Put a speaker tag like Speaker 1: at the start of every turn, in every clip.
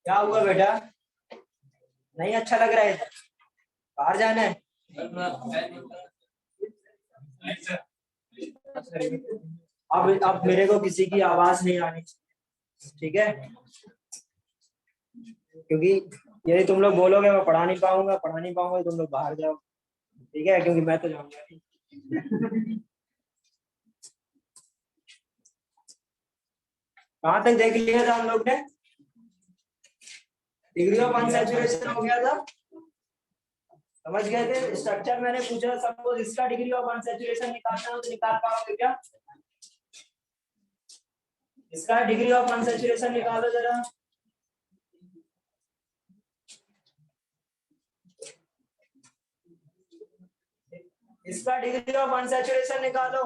Speaker 1: क्या हुआ बेटा? नहीं अच्छा लग रहा है इधर, बाहर जाना है? अब मेरे को किसी की आवाज नहीं आनी चाहिए, ठीक है? क्योंकि यदि तुम लोग बोलोगे मैं पढ़ा नहीं पाऊंगा तुम लोग बाहर जाओ, ठीक है? क्योंकि मैं तो जाऊंगा। कहाँ तक देख लिया था हम लोग ने? डिग्री ऑफ अनसैचुरेशन हो गया था, समझ गए थे? स्ट्रक्चर मैंने पूछा, सपोज इसका डिग्री ऑफ अनसैचुरेशन निकालना हो तो निकाल पाओगे क्या? इसका डिग्री ऑफ अनसैचुरेशन निकालो जरा। इसका डिग्री ऑफ अनसैचुरेशन निकालो।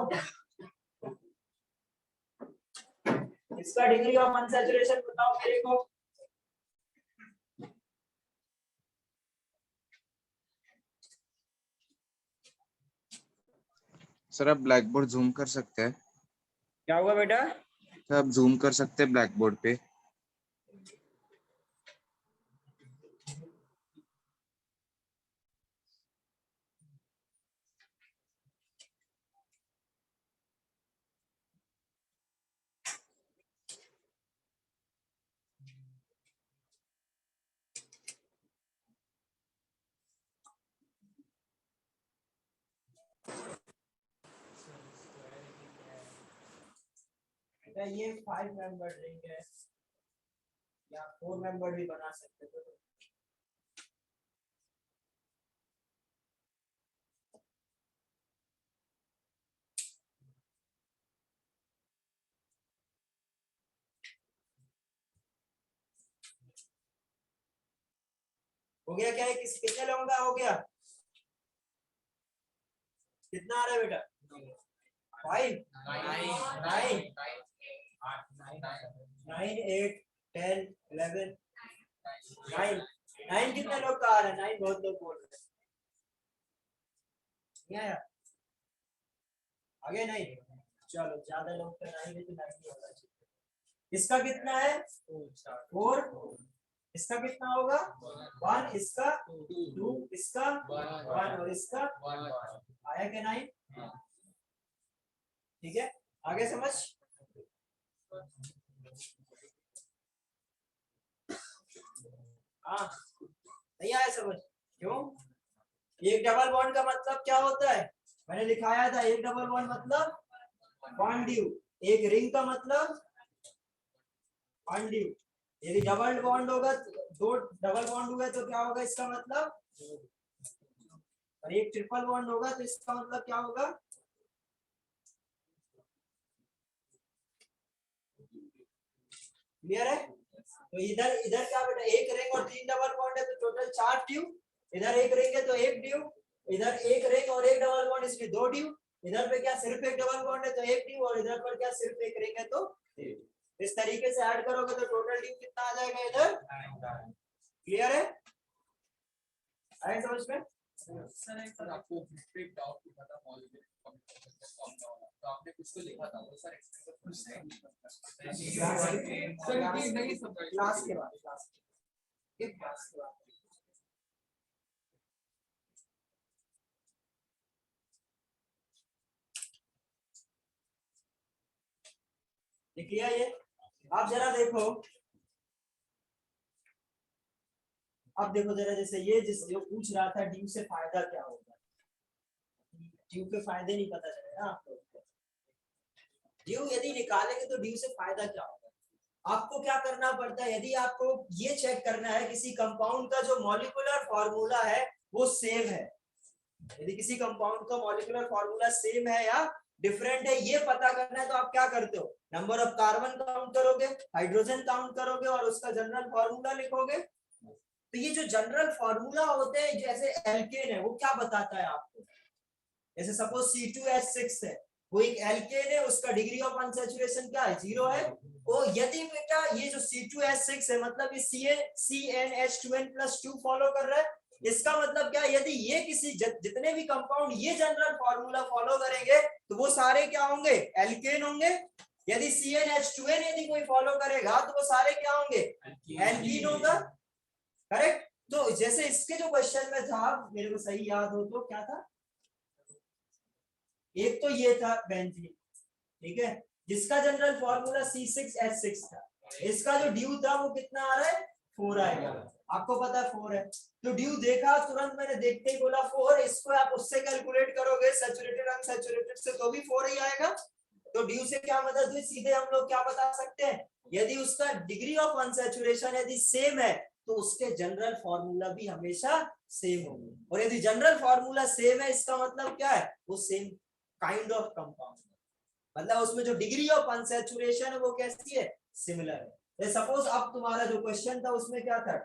Speaker 1: इसका डिग्री ऑफ अनसैचुरेशन बताओ मेरे को।
Speaker 2: सर आप ब्लैक बोर्ड जूम कर सकते हैं?
Speaker 1: क्या हुआ बेटा?
Speaker 2: सर आप जूम कर सकते हैं ब्लैक बोर्ड पे?
Speaker 1: ये 5 मेंबर रिंग है या 4 मेंबर भी बना सकते हो। हो गया क्या? कितने लोगों का हो गया? कितना आ रहा है बेटा? 5 9 8 10 11 9 कितने लोग का आ रहा है? 9 बहुत लोग बोल रहे हैं। आगे नहीं, चलो ज्यादा लोग का 9 है तो 9 ही होना चाहिए। इसका कितना है? 4। इसका कितना होगा? 1। इसका 2। इसका 1 और इसका आया क्या? 9। ठीक है, आगे समझ। हाँ नहीं आया समझ? क्यों? एक डबल बॉन्ड का मतलब क्या होता है? मैंने दिखाया था, एक डबल बॉन्ड मतलब बॉन्ड ड्यू। एक रिंग का मतलब बॉन्ड ड्यू। यदि डबल बॉन्ड होगा, दो डबल बॉन्ड हुए तो क्या होगा इसका मतलब? और एक ट्रिपल बॉन्ड होगा तो इसका मतलब क्या होगा? क्लियर है? तो इधर इधर क्या बेटा? एक रिंग और 3 डबल बॉन्ड है तो टोटल 4 ड्यू। इधर एक रिंग है तो 1 ड्यू। इधर एक रिंग और एक डबल बॉन्ड, इसमें 2 ड्यू। इधर पे क्या सिर्फ एक डबल बॉन्ड है तो 1 ड्यू, और इधर पर क्या सिर्फ एक रिंग है तो इस तरीके से ऐड करोगे तो टोटल ड्यू कितना आ जाएगा इधर? क्लियर है? आए समझ में?
Speaker 3: सर आपको एक डाउट था मॉलिक्यूलर तो आपने कुछ तो लिखा था वो सर एक्सप्लेन सर ये नहीं समझा
Speaker 1: क्लास के बाद क्लास के बाद लिख लिया ये? आप जरा देखो, अब देखो जरा, जैसे ये जो पूछ रहा था ड्यू से फायदा क्या होगा? ड्यू के फायदे नहीं पता चले ना आपको। ड्यू यदि निकालेंगे तो ड्यू से फायदा क्या होगा? आपको क्या करना पड़ता है? यदि आपको ये चेक करना है किसी कंपाउंड का जो मॉलिक्यूलर फॉर्मूला है वो सेम है, यदि किसी कंपाउंड का मॉलिक्यूलर फॉर्मूला सेम है या डिफरेंट है, ये पता करना है तो आप क्या करते हो? नंबर ऑफ कार्बन काउंट करोगे, हाइड्रोजन काउंट करोगे और उसका जनरल फॉर्मूला लिखोगे। तो ये जो जनरल फॉर्मूला होते हैं, जैसे एल्केन है वो क्या बताता है आपको? जैसे सपोज C2H6 है, वो एक एल्केन है, उसका डिग्री ऑफ अनसैचुरेशन क्या है? 0 है। तो यदि बेटा ये जो C2H6 है मतलब ये CnH2n+2 फॉलो कर रहा है, इसका मतलब क्या? यदि ये किसी जितने भी कंपाउंड ये जनरल फॉर्मूला फॉलो करेंगे तो वो सारे क्या होंगे? एल्केन होंगे। यदि CnH2n यदि कोई फॉलो करेगा तो वो सारे क्या होंगे, एल्कीन होगा। करेक्ट। तो जैसे इसके जो क्वेश्चन में था, मेरे को सही याद हो तो क्या था, एक तो ये था बेंजीन, ठीक है, जिसका जनरल फॉर्मूला C6H6 था। इसका जो ड्यू था वो कितना आ रहा है, 4 आएगा। आपको पता है 4 है, तो ड्यू देखा तुरंत मैंने देखते ही बोला 4। इसको आप उससे कैलकुलेट करोगे सैचुरेटेड अनसैचुरेटेड से तो भी 4 ही आएगा। तो ड्यू से क्या मदद हुई, सीधे हम लोग क्या बता सकते हैं, यदि उसका डिग्री ऑफ अनसैचुरेशन यदि सेम है तो उसके जनरल फॉर्मूला भी हमेशा सेम होंगे। और यदि जनरल फॉर्मूला सेम है इसका मतलब क्या है, वो सेम काइंड ऑफ कंपाउंड, मतलब उसमें जो डिग्री ऑफ अनसैचुरेशन है वो कैसी है, सिमिलर है। सपोज अब तुम्हारा जो क्वेश्चन था उसमें क्या था,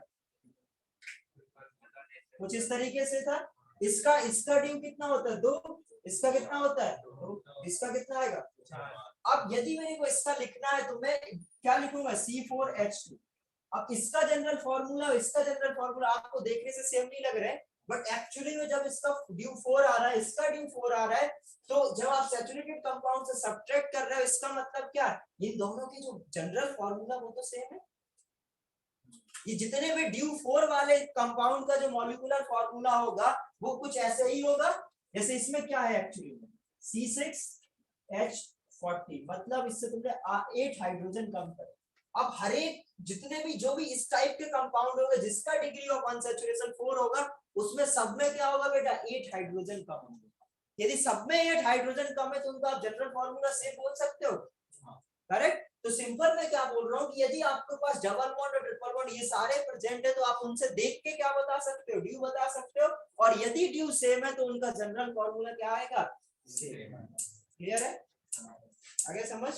Speaker 1: कुछ इस तरीके से था, इसका ड्यू कितना होता है 2, इसका कितना होता है 2, इसका कितना आएगा। अब यदि मेरे को इसका लिखना है तो मैं क्या लिखूंगा, C4H2। अब इसका जनरल फॉर्मूला इसका जनरल फॉर्मूला आपको देखने से सेम नहीं लग रहे हैं, बट एक्चुअली में जब इसका ड्यू 4 आ रहा है, इसका ड्यू 4 आ रहा है, तो जब आप सैचुरेटेड कंपाउंड से सब्ट्रैक्ट कर रहे हो इसका मतलब क्या है, इन दोनों के जो जनरल फॉर्मूला वो तो सेम है। ये जितने भी ड्यू 4 वाले कंपाउंड का जो मॉलिक्यूलर फॉर्मूला होगा वो कुछ ऐसे ही होगा। जैसे इसमें क्या है एक्चुअली C6H40, मतलब इससे तुमने 8 हाइड्रोजन कम कर। अब हर एक जितने भी जो भी इस टाइप के कंपाउंड होंगे जिसका डिग्री ऑफ अनसैचुरेशन 4 होगा, उसमें सब में क्या होगा बेटा, 8 हाइड्रोजन कम होंगे। यदि सब में 8 हाइड्रोजन कम है तो उनका आप जनरल फॉर्मूला सेम बोल सकते हो, करेक्ट। तो सिंपल मैं क्या बोल रहा हूँ कि यदि आपके पास डबल बॉन्ड और ट्रिपल बॉन्ड ये सारे प्रेजेंट है तो आप उनसे देख के क्या बता सकते हो, ड्यू बता सकते हो। और यदि ड्यू सेम है तो उनका जनरल फॉर्मूला क्या आएगा, सेम। क्लियर है, आगे समझ।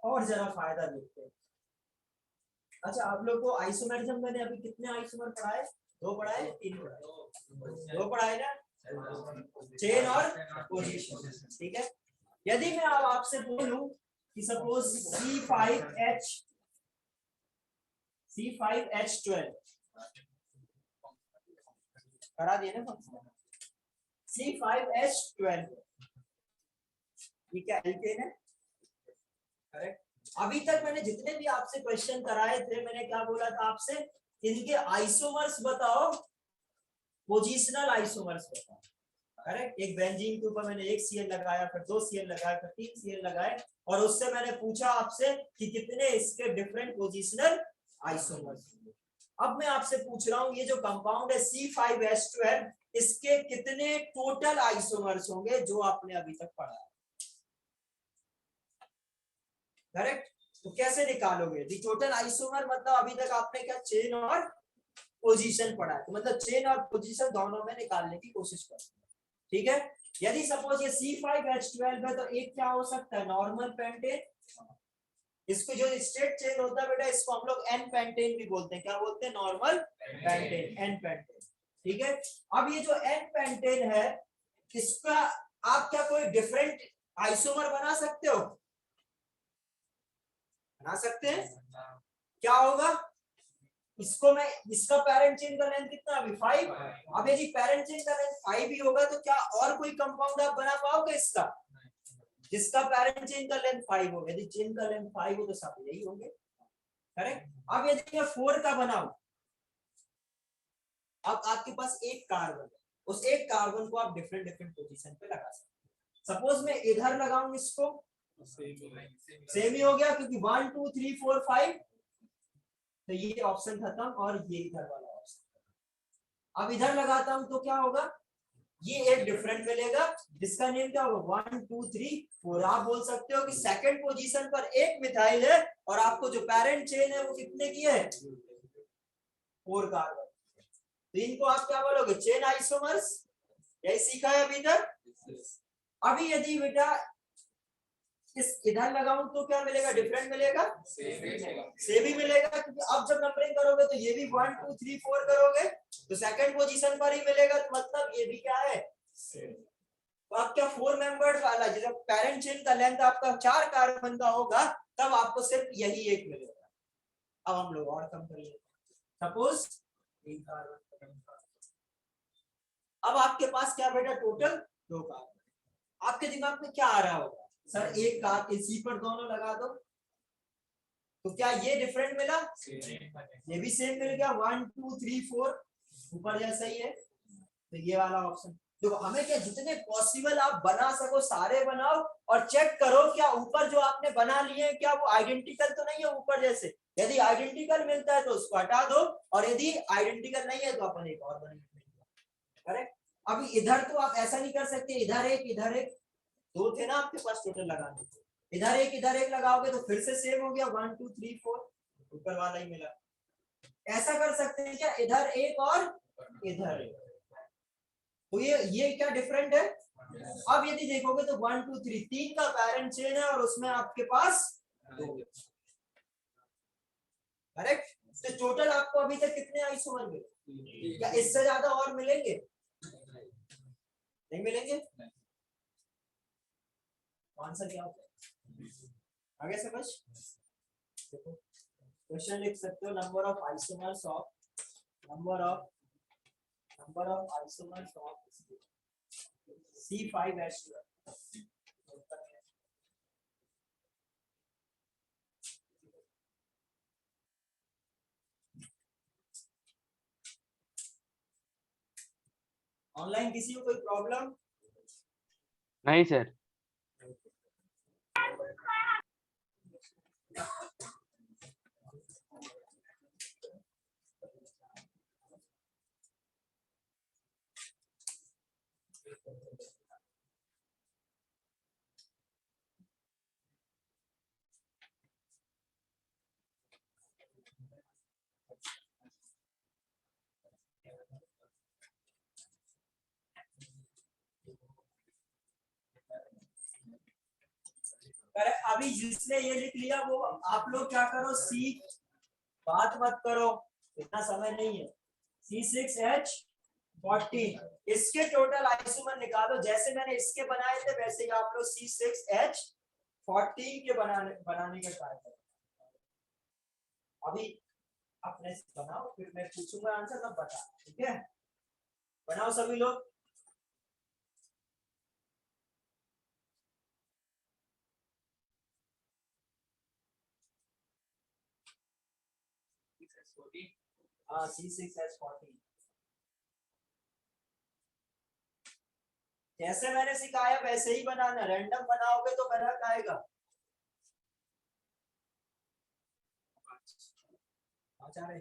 Speaker 1: और जरा फायदा देखते हैं। अच्छा, आप लोग को आइसोमेरिज्म मैंने अभी कितने आइसोमर पढ़ाए, 2 पढ़ाए 3 पढ़ाए, 2 पढ़ाए ना, चेन और पोजीशन, ठीक है। यदि मैं अब आपसे बोलूं कि सपोज C5H12 करा दिए ना, C5H12 ये क्या एल्केन है, करेक्ट। अभी तक मैंने जितने भी आपसे क्वेश्चन कराए थे मैंने क्या बोला था आपसे, इनके आइसोमर्स बताओ, पोजिशनल आइसोमर्स बताओ, करेक्ट। एक बेंजीन के ऊपर मैंने 1 Cl लगाया, फिर 2 Cl लगाया, फिर 3 Cl लगाए, और उससे मैंने पूछा आपसे कि कितने इसके डिफरेंट पोजिशनल आइसोमर्स। अब मैं आपसे पूछ रहा हूं ये जो कंपाउंड है C5H12 इसके कितने टोटल आइसोमर्स होंगे जो आपने अभी तक पढ़ा है, करेक्ट। तो कैसे निकालोगे, दी टोटल आइसोमर मतलब अभी तक आपने क्या चेन और पोजीशन पढ़ा है, तो मतलब चेन और पोजीशन दोनों में निकालने की कोशिश करो, ठीक है। यदि सपोज ये C5H12 है तो एक क्या हो सकता है, नॉर्मल पेंटेन। इसको जो स्ट्रेट चेन होता है बेटा इसको हम लोग N पेंटेन भी बोलते हैं, क्या बोलते हैं, नॉर्मल पेंटेन, N पेंटेन, ठीक है। अब ये जो N पेंटेन है इसका आप क्या कोई डिफरेंट आइसोमर बना सकते हो, बना सकते हैं। क्या होगा, इसको मैं इसका पेरेंट चेन का लेंथ कितना अभी 5, अब यदि पेरेंट चेन का लेंथ 5 ही होगा तो क्या और कोई कंपाउंड आप बना पाओगे इसका जिसका पेरेंट चेन का लेंथ 5 हो। यदि चेन का लेंथ 5 हो तो सब यही होंगे, करेक्ट। अब यदि मैं 4 का बनाऊं, अब आपके पास एक कार्बन है, उस एक कार्बन को आप डिफरेंट डिफरेंट पोजीशन पे लगा सकते हैं। सपोज मैं इधर लगाऊं इसको, सेम ही हो गया क्योंकि 1 2 3 4 5, तो ये ऑप्शन खत्म और ये इधर वाला ऑप्शन। अब इधर लगाता हूं तो क्या होगा, ये एक डिफरेंट मिलेगा जिसका नेम क्या होगा 1 2 3 4। आप बोल सकते हो कि सेकंड पोजीशन पर एक मिथाइल है और आपको जो पेरेंट चेन है वो कितने की है, 4 कार्बन। तो इनको आप क्या बोलोगे, चेन आइसोमर्स, यही सीखा है अभी तक। अभी यदि बेटा इस इधर लगाऊं तो क्या मिलेगा, डिफरेंट मिलेगा, सेम ही मिलेगा क्योंकि अब जब नंबरिंग करोगे तो ये भी 1 2 3 4 करोगे तो सेकंड पोजीशन पर ही मिलेगा, तो मतलब ये भी क्या है, तो आप क्या 4 मेंबर्ड वाला जब पेरेंट चेन का लेंथ आपका 4 कार्बन का होगा तब आपको सिर्फ यही एक मिलेगा। अब हम लोग और कम करिए, सपोज अब आपके पास क्या बेटा टोटल 2 कार्बन, आपके दिमाग में क्या आ रहा होगा, सर एक कार इसी पर दोनों लगा दो, तो क्या ये डिफरेंट मिला, ये भी सेम मिल गया, 1 2 3 4 ऊपर जैसा ही है, तो ये वाला ऑप्शन। देखो हमें क्या जितने पॉसिबल आप बना सको सारे बनाओ और चेक करो क्या ऊपर जो आपने बना लिए क्या वो आइडेंटिकल तो नहीं है ऊपर जैसे, यदि आइडेंटिकल मिलता है तो उसको हटा दो और यदि आइडेंटिकल नहीं है तो अपन एक और बनाएंगे, करेक्ट। अभी इधर तो आप ऐसा नहीं कर सकते, इधर एक दो थे ना आपके पास टोटल लगाने को, इधर एक लगाओगे तो फिर से सेम हो गया 1 2 3 4 ऊपर वाला ही मिला। ऐसा कर सकते हैं क्या, इधर एक और इधर एक, तो ये क्या डिफरेंट है। अब यदि देखोगे तो 1 2 3 तीन का पैरेंट चेन है और उसमें आपके पास दो, करेक्ट। तो टोटल आपको अभी तक कितने आइसोमर मिले, क्या इससे ज्यादा और मिलेंगे, नहीं मिलेंगे, आंसर क्या होता है आगे समझ। देखो क्वेश्चन लिख सकते हो, number of isomers of C5H12। Online किसी को कोई प्रॉब्लम,
Speaker 4: नहीं सर।
Speaker 1: अभी जिसने ये लिख लिया वो आप लोग क्या करो, सी बात मत करो, इतना समय नहीं है, C6H14 इसके टोटल आइसोमर निकालो, जैसे मैंने इसके बनाए थे वैसे ही आप लोग C6H14 के बनाने का ट्राई करो। अभी अपने से बनाओ फिर मैं पूछूंगा आंसर तब बता, ठीक है, बनाओ सभी लोग। हाँ C6H14 जैसे मैंने सिखाया वैसे ही बनाना, रैंडम बनाओगे तो गलत आएगा। अच्छा रे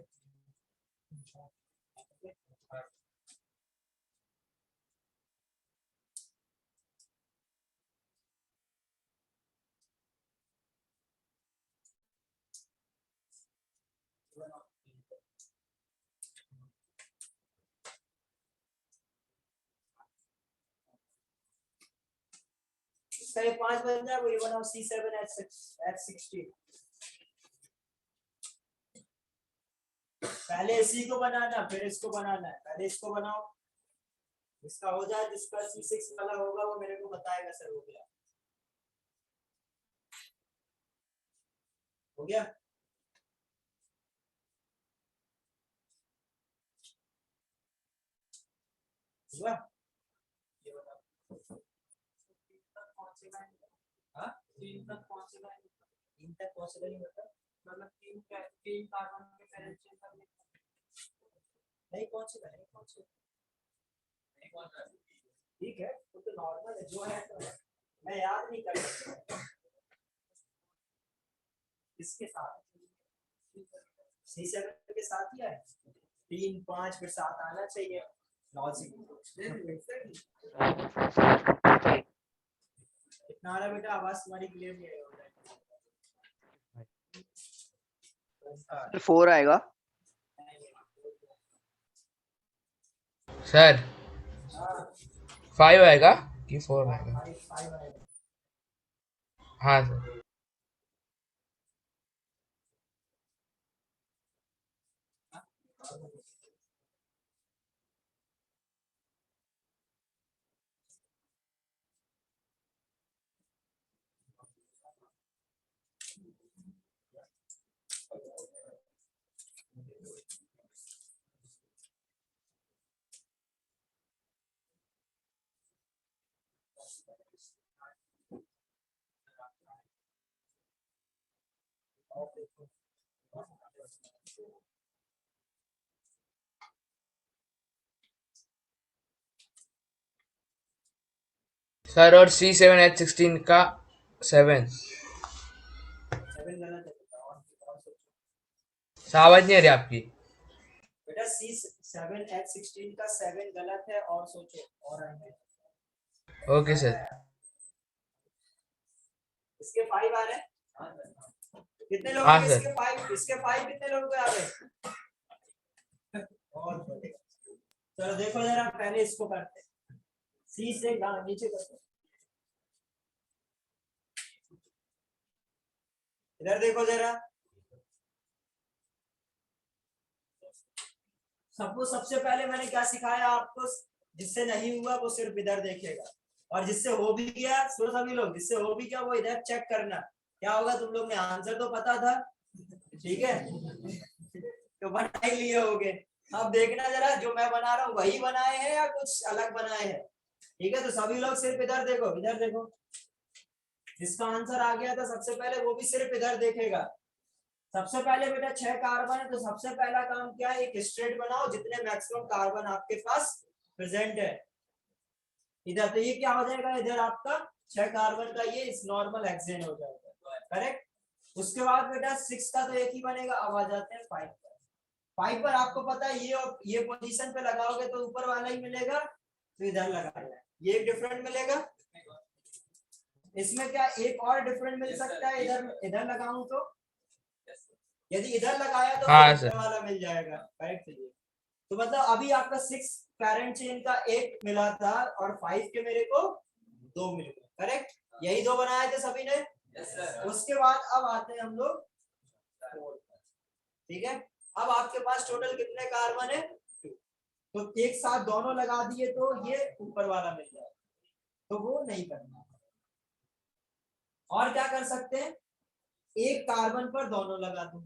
Speaker 1: इसका ये 5 बन जाए, वो ये बनाओ C7H16। पहले इसी को बनाना फिर इसको बनाना है, पहले इसको बनाओ, इसका हो जाए, जिसका C6 वाला होगा वो मेरे को बताएगा सर हो गया, हो गया। हुआ ये बताओ, हाँ 3 तक पहुंचेगा नहीं, मतलब 3 कार्बन के पेरेंट चेन करने नहीं पहुंचेगा, ठीक है तो नॉर्मल है जो है, तो मैं याद नहीं कर सकता इसके साथ, C7 के साथ ही है, 3 5 फिर 7 आना चाहिए लॉजिक। कितना आ रहा बेटा, आवाज तुम्हारी क्लियर नहीं है।
Speaker 5: 4 आएगा
Speaker 6: सर। 5 आएगा कि 4 आएगा? हाँ सर। सर और C7H16 का 7
Speaker 1: 7 गलत है बेटा, और सोचो।
Speaker 6: समझ नहीं आ रही आपकी।
Speaker 1: बेटा C7H16 का 7 गलत है, और सोचो, और आएंगे।
Speaker 6: Okay sir.
Speaker 1: इसके 5 आ रहे हैं। कितने लोग
Speaker 6: हाँ
Speaker 1: हैं
Speaker 6: सर।
Speaker 1: इसके 5? इसके 5 कितने लोगों को आ रहे हैं? बहुत बढ़िया। चलो देखो जरा, पहले इसको करते हैं। सी से नीचे करते हैं। इधर देखो जरा, सबसे पहले मैंने क्या सिखाया आपको, जिससे नहीं हुआ वो सिर्फ इधर देखेगा, और जिससे हो भी गया, सुनो सभी लोग, जिससे हो भी गया वो इधर चेक करना। क्या होगा, तुम लोग ने आंसर तो पता था, ठीक है, तो बना ही लिए होगे। अब देखना जरा, जो मैं बना रहा हूँ वही बनाए हैं या कुछ अलग बनाए हैं, ठीक है। तो सभी लोग सिर्फ इधर देखो, इधर देखो, जिसका आंसर आ गया था सबसे पहले वो भी सिर्फ इधर देखेगा। सबसे पहले बेटा 6 कार्बन है, तो सबसे पहला काम क्या है, एक स्ट्रेट बनाओ जितने मैक्सिमम कार्बन आपके पास प्रेजेंट है इधर। तो ये क्या हो जाएगा, इधर आपका 6 कार्बन का ये नॉर्मल हेक्सेन हो जाएगा, करेक्ट। उसके बाद बेटा 6 का तो एक ही बनेगा। अब आ जाते हैं 5 पर। 5 पर आपको पता है ये पोजीशन पे लगाओगे तो ऊपर वाला ही मिलेगा, तो इधर लगाना है, ये एक डिफरेंट मिलेगा। इसमें क्या एक और डिफरेंट मिल सकता है, इधर लगाऊं तो, यदि इधर लगाया तो
Speaker 6: हाँ
Speaker 1: ऊपर
Speaker 6: सर।
Speaker 1: वाला मिल जाएगा, करेक्ट। तो मतलब अभी आपका 6 पैरेंट चेन का 1 मिला था, और 5 के मेरे को 2 मिल गए, करेक्ट। यही 2 बनाए थे सभी ने। उसके बाद अब आते हैं हम लोग 4, ठीक है। अब आपके पास टोटल कितने कार्बन है, 2। तो एक साथ दोनों लगा दिए तो ये ऊपर वाला मिल जाएगा, तो वो नहीं करना। और क्या कर सकते हैं, एक कार्बन पर दोनों लगा दूं,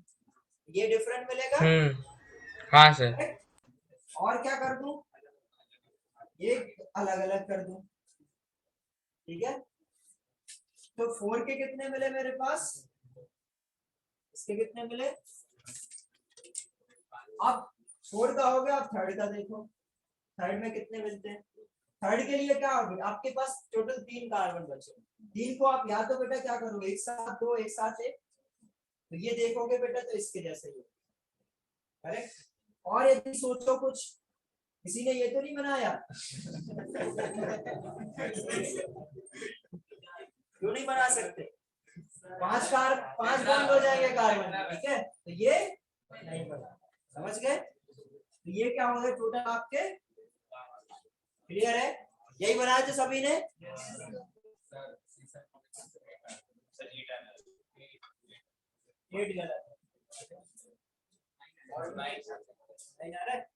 Speaker 1: ये डिफरेंट मिलेगा,
Speaker 6: हाँ सर।
Speaker 1: करेक्ट? और क्या कर दूं, एक अलग अलग कर दूं, ठीक है। तो 4 के कितने मिले मेरे पास, इसके कितने मिले। अब 4 का हो गया, अब थर्ड का देखो, थर्ड में कितने मिलते हैं। थर्ड के लिए क्या होगा, आपके पास टोटल 3 कार्बन बचे, 3 को आप या तो बेटा क्या करोगे, एक साथ 2 एक साथ 1, तो ये देखोगे बेटा तो इसके जैसे ही, करेक्ट। और यदि सोचो कुछ, किसी ने ये तो नहीं बनाया क्यों नहीं बना सकते, 5 बंद हो जाएंगे कार्बन, ठीक है। तो ये नहीं बना, समझ गए। तो ये क्या हो गए टोटल आपके, क्लियर है, यही बनाए थे सभी ने। एट गलत नहीं आ रहा है।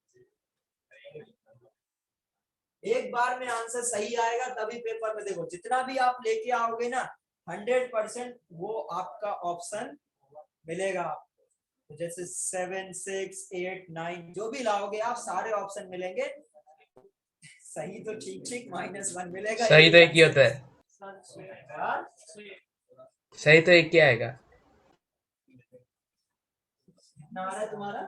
Speaker 1: एक बार में आंसर सही आएगा तभी पेपर में देखो, जितना भी आप लेके आओगे ना 100% वो आपका ऑप्शन मिलेगा आपको। तो जैसे 7, 6, 8, 9 जो भी लाओगे आप, सारे ऑप्शन मिलेंगे। सही तो ठीक ठीक -1 मिलेगा।
Speaker 6: सही तो एक ही होता है।
Speaker 1: हाँ?
Speaker 6: सही तो एक ही आएगा।
Speaker 1: कितना आ रहा है तुम्हारा,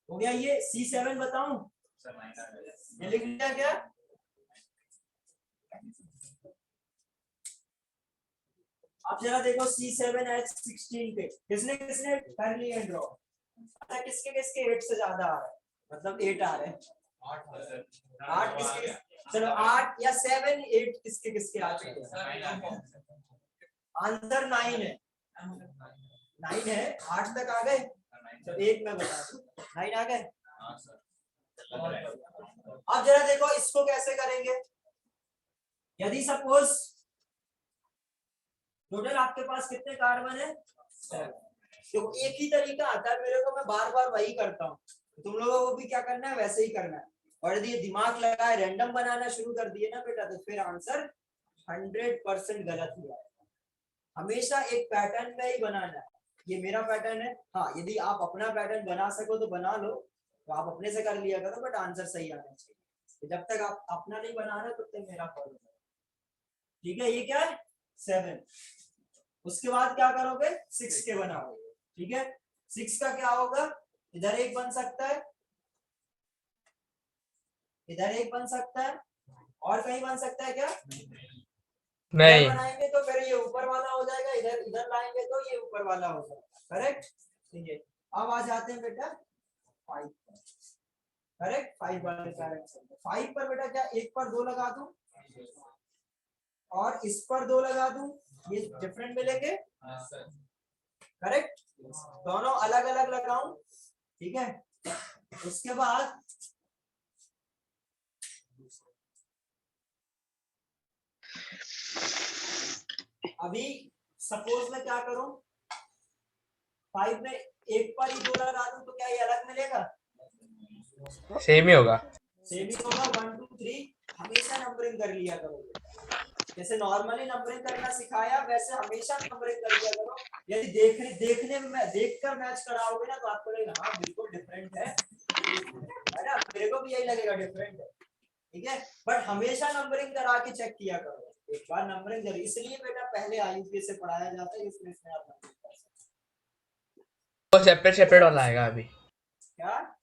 Speaker 1: हो गया। ये C7 बताऊं, ये लिख लिया क्या, अब जरा देखो C7H16 पे किसने किसने कर लिया ड्रॉ, किसके किसके 8 से ज्यादा आ रहा है, मतलब 8 आ रहे हैं, 8 किसके, चलो 8 या 7, 8 किसके किसके आ चुके हैं, आंसर 9 है, 9 है, 8 तक आ गए। तो एक मैं बता दूं, 9 आ गए। अब जरा देखो इसको कैसे करेंगे, यदि सपोज टोटल आपके पास कितने कार्बन है, 7। तो एक ही तरीका आता है मेरे को, मैं बार बार वही करता हूँ, तुम लोगों को भी क्या करना है वैसे ही करना है। और यदि दिमाग लगाए रैंडम बनाना शुरू कर दिए ना बेटा, तो फिर आंसर 100% गलत ही आएगा। हमेशा एक पैटर्न में ही बनाना है, ये मेरा पैटर्न है। हाँ, यदि आप अपना पैटर्न बना सको तो बना लो, तो आप अपने से कर लिया करो, बट आंसर सही आना चाहिए। जब तक आप अपना नहीं बना रहे तब तक मेरा फॉलो करो, ठीक है। ये क्या है 7, उसके बाद क्या करोगे 6 के बनाओगे, ठीक है। 6 का क्या होगा, इधर एक बन सकता है, इधर एक बन सकता है, और कहीं बन सकता है क्या, इधर
Speaker 6: नहीं
Speaker 1: बनाएंगे तो फिर ये ऊपर वाला हो जाएगा, इधर इधर लाएंगे तो ये ऊपर वाला हो जाएगा, करेक्ट। ठीक है, अब आ जाते हैं बेटा 5 पर, करेक्ट। 5 वाले का 5 पर बेटा क्या, एक पर 2 लगा दूं और इस पर 2 लगा दूं, ये डिफरेंट मिलेंगे, करेक्ट। दोनों अलग अलग लगाऊं, ठीक है। उसके बाद अभी सपोज मैं क्या करूं, 5 में एक पर ही 2 लगा दूं तो क्या ये अलग मिलेगा,
Speaker 6: सेम ही होगा।
Speaker 1: सेम ही होगा। 1 2 3 हमेशा नंबरिंग कर लिया करो, जैसे नॉर्मली नंबरिंग करना सिखाया वैसे हमेशा नंबरिंग कर लिया करो। यदि देखने में देखकर मैच कराओगे ना तो आपको लगेगा हाँ बिल्कुल डिफरेंट है ना, मेरे को भी यही लगेगा डिफरेंट है, ठीक है। बट हमेशा नंबरिंग करा के चेक किया करो, एक बार नंबरिंग जरूर, इसलिए बेटा पहले आईयूपीए से पढ़ाया जाता है, इसमें आप नंबरिंग कर सकते
Speaker 6: वो सेपरेट वाला आएगा अभी,
Speaker 1: क्या,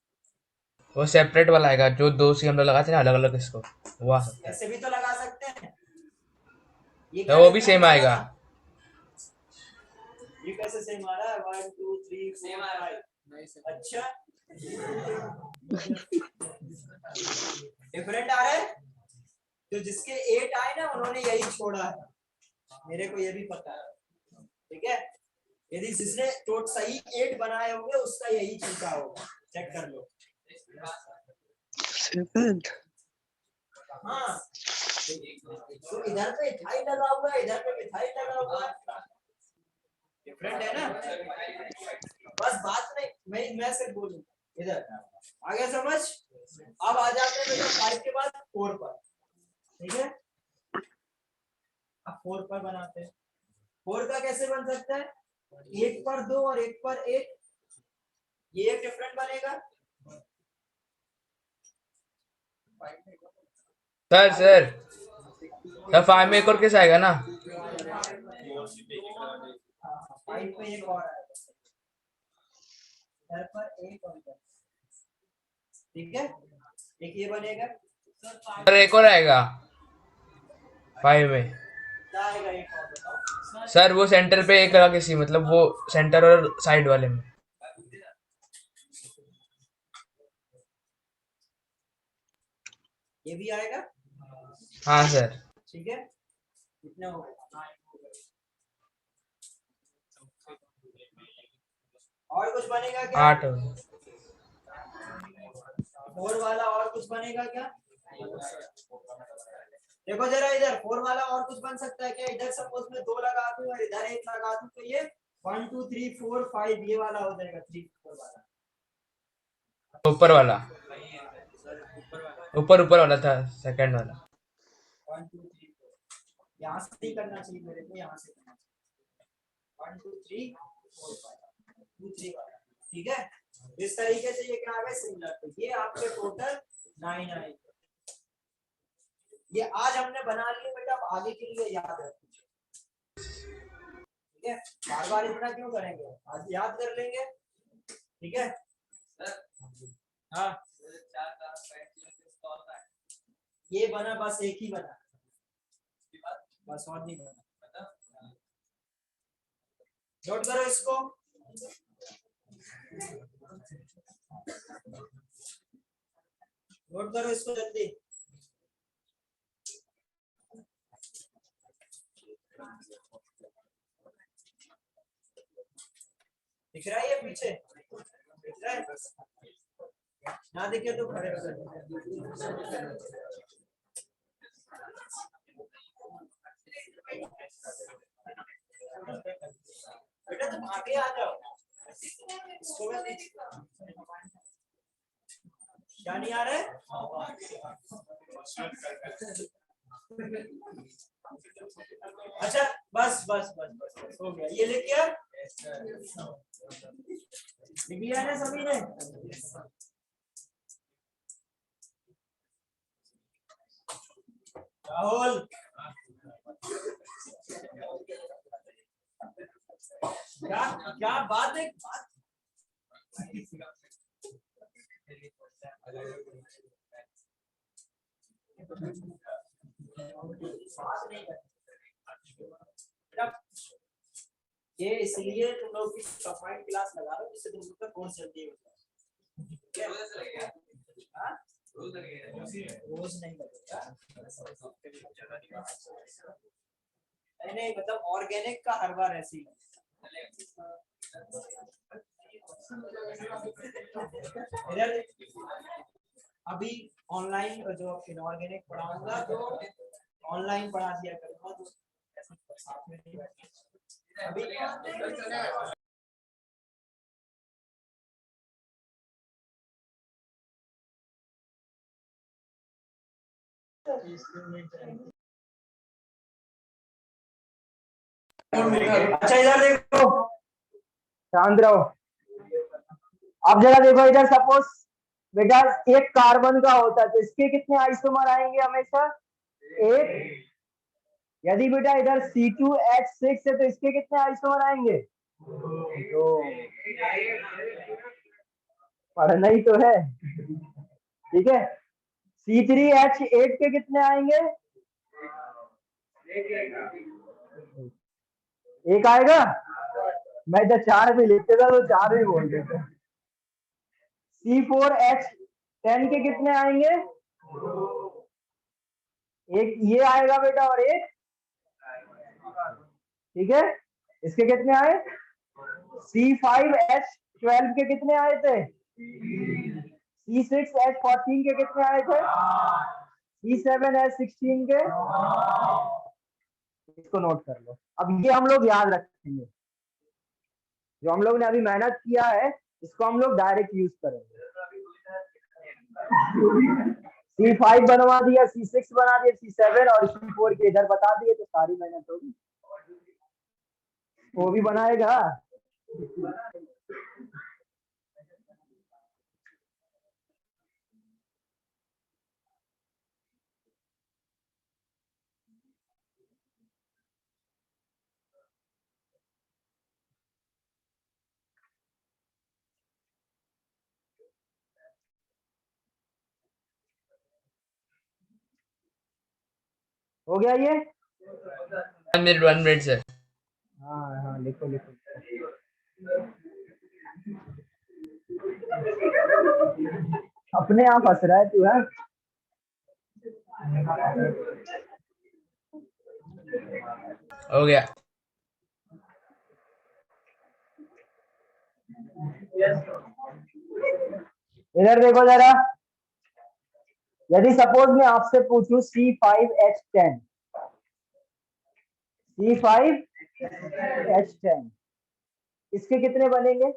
Speaker 6: वो सेपरेट वाला आएगा जो 2 सी हम लोग लगाते हैं ना अलग अलग इसको, वो आ सकता है।
Speaker 1: ऐसे भी तो लगा सकते हैं, ये
Speaker 6: तो
Speaker 1: क्या
Speaker 6: वो भी
Speaker 1: different
Speaker 6: सेम
Speaker 1: होगा
Speaker 6: आएगा।
Speaker 1: ना? ये कैसे सेम आ रहा है, 1 2 3 4 5, अच्छा डिफरेंट आ रहा है, तो जिसके 8 आए ना उन्होंने यही छोड़ा है, मेरे को ये भी पता है, ठीक है। यदि जिसने टोट सही 8 बनाए होंगे उसका यही चूका होगा, चेक कर लो।
Speaker 5: 7
Speaker 1: हाँ तो इधर पे इथाइल लगा हुआ है, इधर पे मिथाइल लगा हुआ है, डिफरेंट है ना। बस बात नहीं, मैं सिर्फ बोलूंगा, इधर आ गया समझ। अब आ जाते हैं बेटा 5 के बाद 4 पर, ठीक है। अब 4 पर बनाते हैं, 4 का कैसे बन सकता है, 1 पर 2 और 1 पर 1, ये एक डिफरेंट बनेगा।
Speaker 6: सर 5 में एक और किस आएगा ना,
Speaker 1: 5 में एक और आएगा, इधर पर एक और इधर, ठीक है। एक ये बनेगा,
Speaker 6: सर एक और आएगा 5 में।
Speaker 1: क्या आएगा एक और बताओ।
Speaker 6: सर वो सेंटर पे एक लगा किसी, मतलब वो सेंटर और साइड वाले में।
Speaker 1: ये भी आएगा,
Speaker 6: हाँ सर।
Speaker 1: ठीक है। कितना हो गया, और कुछ बनेगा क्या,
Speaker 6: 8
Speaker 1: 4 वाला और कुछ बनेगा क्या, देखो जरा इधर 4 वाला और कुछ बन सकता है क्या, इधर सपोज मैं 2 लगा दूं और इधर 1 लगा दूं तो ये 1 2 3 4 5 ये वाला हो जाएगा, 3 4 वाला,
Speaker 6: ऊपर वाला, ऊपर वाला था सेकंड वाला।
Speaker 1: 1 2 3 4 यहाँ से नहीं करना चाहिए मेरे को, यहाँ से करना चाहिए 1 2 3 4 5 2 3 वाला, ठीक है। इस तरीके से ये क्या आ गया सिमिलर, तो ये आपके टोटल 9 आए, ये आज हमने बना लिए बेटा, अब आगे के लिए याद रखिए, ठीक है। बार बार इतना क्यों करेंगे, आज याद कर लेंगे, ठीक है। हाँ ये बना, बस एक ही बना, बस और नहीं बना, नोट करो इसको, नोट करो इसको जल्दी। दिख रहा है ये पीछे, दिख रहा है, ना दिखे तो खड़े हो जाओ। बेटा तुम आगे आ जाओ, इसको मैं क्या नहीं आ रहा है, अच्छा बस बस बस बस, बस हो गया, ये लिख लिया, लिख लिया ना सभी ने। राहुल क्या क्या बात है ये इसलिए तुम लोग की कंबाइंड क्लास लगा रहे हो जिससे तुम लोग का कोर्स जल्दी हो जाए। हाँ? रोज नहीं लगेगा। नहीं मतलब ऑर्गेनिक का हर बार ऐसे ही इधर अभी ऑनलाइन जो इनऑर्गेनिक पढ़ाऊंगा तो ऑनलाइन पढ़ा दिया करूंगा तो साथ में नहीं अभी अच्छा इधर देखो शांत रहो अब जरा देखो इधर सपोज बेटा एक कार्बन का होता है तो इसके कितने आइसोमर आएंगे हमेशा एक यदि बेटा इधर C2H6 है तो इसके कितने आइसोमर आएंगे तो पढ़ना ही तो है ठीक है C3H8 के कितने आएंगे एक आएगा मैं तो 4 भी लिखते था तो 4 भी बोल देते C4H10 के कितने आएंगे एक ये आएगा बेटा और एक ठीक है इसके कितने आए C5H12 के कितने आए थे C6H14 के कितने आए थे C7H16 के इसको नोट कर लो अब ये हम लोग याद रखेंगे जो हम लोग ने अभी मेहनत किया है इसको हम लोग डायरेक्ट यूज करेंगे C5 बनवा दिया C6 बना दिया C7 और C4 के इधर बता दिए तो सारी मेहनत होगी वो भी बनाएगा हो गया ये
Speaker 6: 1 मिनट सर
Speaker 1: हाँ हाँ लिखो लिखो अपने आप हंस रहा है तू है
Speaker 6: हो गया
Speaker 1: इधर देखो जरा यदि सपोज मैं आपसे पूछूं C5H10 C5H10 इसके कितने बनेंगे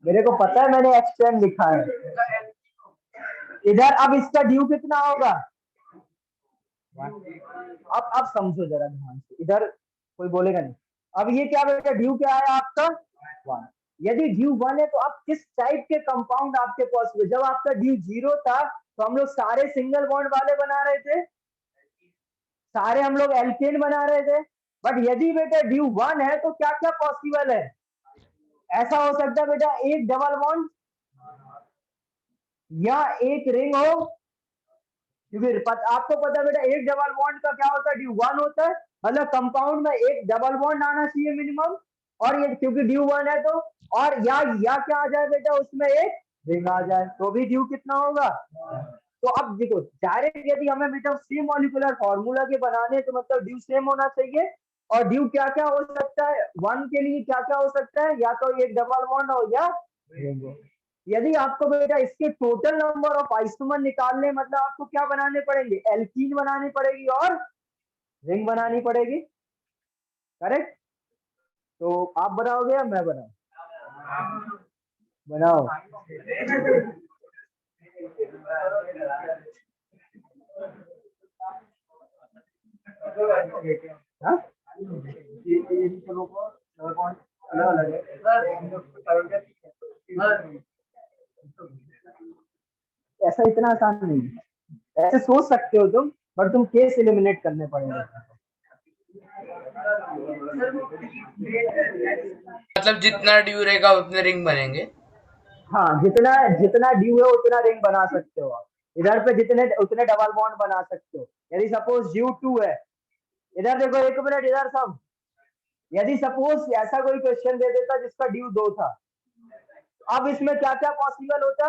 Speaker 1: मेरे को पता है मैंने H10 लिखा है इधर अब इसका ड्यू कितना होगा अब समझो जरा ध्यान से इधर कोई बोलेगा नहीं अब ये क्या बेटा ड्यू क्या है आपका 1 यदि ड्यू 1 है तो आप किस टाइप के कंपाउंड आपके पास हुए जब आपका ड्यू 0 था तो हम लोग सारे सिंगल बॉन्ड वाले बना रहे थे सारे हम लोग एल्केन बना रहे थे बट यदि बेटा ड्यू 1 है तो क्या क्या पॉसिबल है ऐसा हो सकता है बेटा एक डबल बॉन्ड या एक रिंग हो क्योंकि आपको पता है बेटा एक डबल बॉन्ड का क्या होता है ड्यू 1 होता है मतलब कंपाउंड में एक डबल बॉन्ड आना चाहिए मिनिमम और ये क्योंकि ड्यू 1 है तो और या क्या आ जाए बेटा उसमें एक रिंग आ जाए तो भी ड्यू कितना होगा तो अब देखो डायरेक्ट यदि हमें बेटा सेम मॉलिक्यूलर फॉर्मूला के बनाने तो मतलब ड्यू सेम होना चाहिए और ड्यू क्या क्या हो सकता है 1 के लिए क्या क्या हो सकता है या तो एक डबल बॉन्ड हो या रिंग हो यदि आपको बेटा इसके टोटल नंबर ऑफ आइसोमर निकालने मतलब आपको क्या बनाने पड़ेंगे एल्कीन बनानी पड़ेगी और रिंग बनानी पड़ेगी करेक्ट तो आप बनाओगे या मैं बनाऊं बनाओ हाँ अलग अलग है
Speaker 5: ऐसा इतना आसान नहीं है, ऐसे सोच सकते हो तुम, बट तुम केस एलिमिनेट करने पड़ेंगे।
Speaker 6: मतलब जितना ड्यू रहेगा उतने रिंग बनेंगे।
Speaker 5: हाँ, जितना जितना ड्यू है उतना रिंग बना सकते हो आप। इधर पे जितने उतने डबल बॉन्ड बना सकते हो। यदि सपोज ड्यू 2 है, इधर देखो, एक मिनट इधर सब, यदि सपोज ऐसा कोई क्वेश्चन दे देता जिसका ड्यू 2 था, अब इसमें क्या क्या पॉसिबल होता?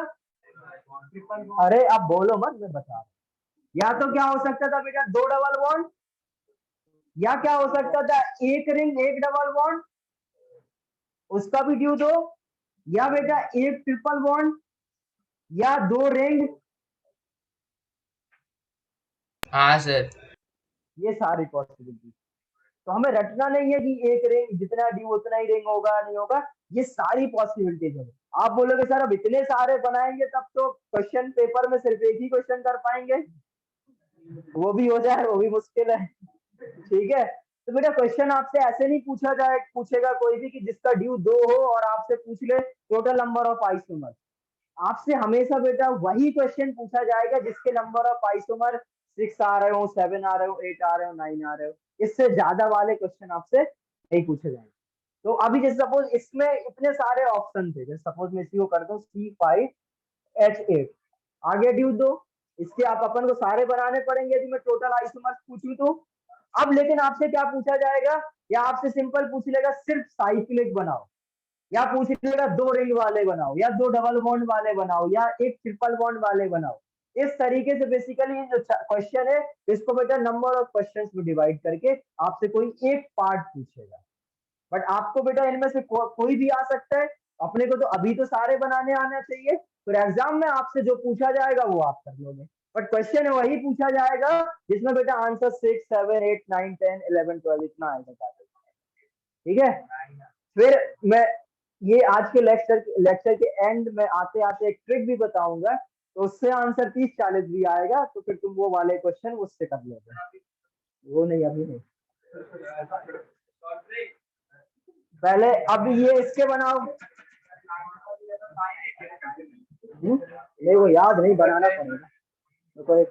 Speaker 5: अरे अब बोलो मत, मैं बता रहा हूं। या तो क्या हो सकता था बेटा, 2 डबल बॉन्ड, या क्या हो सकता था, एक रिंग एक डबल बॉन्ड, उसका भी ड्यू 2, या बेटा एक ट्रिपल बॉन्ड, या 2 रिंग।
Speaker 6: हाँ सर।
Speaker 5: ये सारी पॉसिबिलिटी। तो हमें रटना नहीं है कि एक रिंग जितना ड्यू उतना ही रिंग होगा, नहीं होगा। ये सारी पॉसिबिलिटीज है। आप बोलोगे सर अब इतने सारे बनाएंगे तब तो क्वेश्चन पेपर में सिर्फ एक ही क्वेश्चन कर पाएंगे, वो भी हो जाए, वो भी मुश्किल है। ठीक है, तो बेटा क्वेश्चन आपसे ऐसे नहीं पूछेगा कोई भी कि जिसका ड्यू 2 हो और आपसे पूछ ले टोटल नंबर ऑफ आइसोमर। आपसे हमेशा बेटा वही क्वेश्चन पूछा जाएगा जिसके नंबर ऑफ आइसोमर 6 आ रहे हो, 7 आ रहे हो, 8 आ रहे हो, 9 आ रहे हो। इससे ज्यादा वाले क्वेश्चन आपसे नहीं पूछे जाएंगे। तो अभी जैसे सपोज इसमें इतने सारे ऑप्शन थे, जैसे सपोज मैं इसी को करता हूँ C5H8, आगे ड्यू 2, इसके आप अपन को सारे बनाने पड़ेंगे यदि मैं टोटल आइसोमर्स पूछूं तो। अब लेकिन आपसे क्या पूछा जाएगा, या आपसे सिंपल पूछ लेगा सिर्फ साइक्लिक बनाओ, या पूछ लेगा 2 रिंग वाले बनाओ, या 2 डबल बॉन्ड वाले बनाओ, या एक ट्रिपल बॉन्ड वाले बनाओ। इस तरीके से बेसिकली ये जो क्वेश्चन है, इसको बेटा नंबर ऑफ क्वेश्चंस में डिवाइड करके आपसे कोई एक पार्ट पूछेगा। बट आपको बेटा इनमें से कोई भी आ सकता है। अपने को तो अभी तो सारे बनाने आना चाहिए, फिर एग्जाम में आपसे जो पूछा जाएगा वो आप कर लोगे। बट क्वेश्चन वही पूछा जाएगा जिसमें बेटा आंसर 6, 7, 8, 9, 10, 11, 12 इतना आएगा। ठीक है, फिर मैं ये आज के लेक्चर के एंड में आते आते एक ट्रिक भी बताऊंगा, तो उससे आंसर 30-40 भी आएगा, तो फिर तुम वो वाले क्वेश्चन उससे कर लोगे। वो नहीं, अभी नहीं, पहले अब ये इसके बनाओ। नहीं वो याद नहीं, बनाना पड़ेगा। तो एक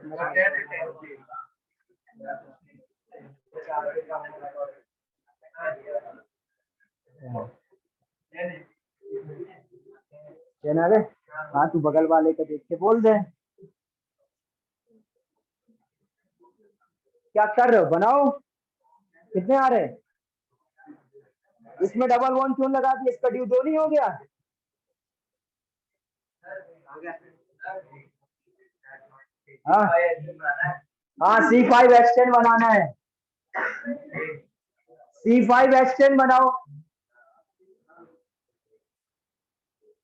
Speaker 5: देना रे। हाँ, तू बगल वाले को देख के बोल दे क्या कर रहे हो, बनाओ। कितने आ रहे? इसमें डबल बॉन्ड क्यों लगा दिया, इसका ड्यू 2 नहीं हो गया? हाँ हाँ, C5 एक्सटेंड बनाना है। C5 एक्सटेंड बनाओ।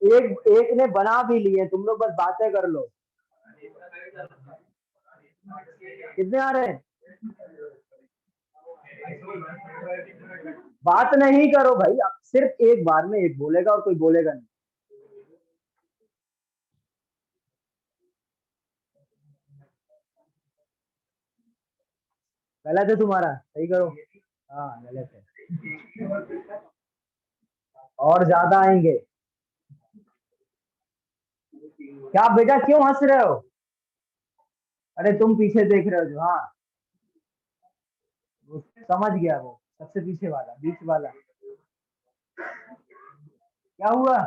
Speaker 5: एक ने बना भी लिए, तुम लोग बस बातें कर लो। कितने आ रहे हैं? बात नहीं करो भाई, सिर्फ एक बार में एक बोलेगा और कोई बोलेगा नहीं। गलत है तुम्हारा, सही करो। हाँ गलत है, और ज्यादा आएंगे। क्या बेटा क्यों हंस रहे हो? अरे तुम पीछे देख रहे हो जो, हाँ समझ गया, वो सबसे पीछे वाला, बीच वाला। क्या हुआ?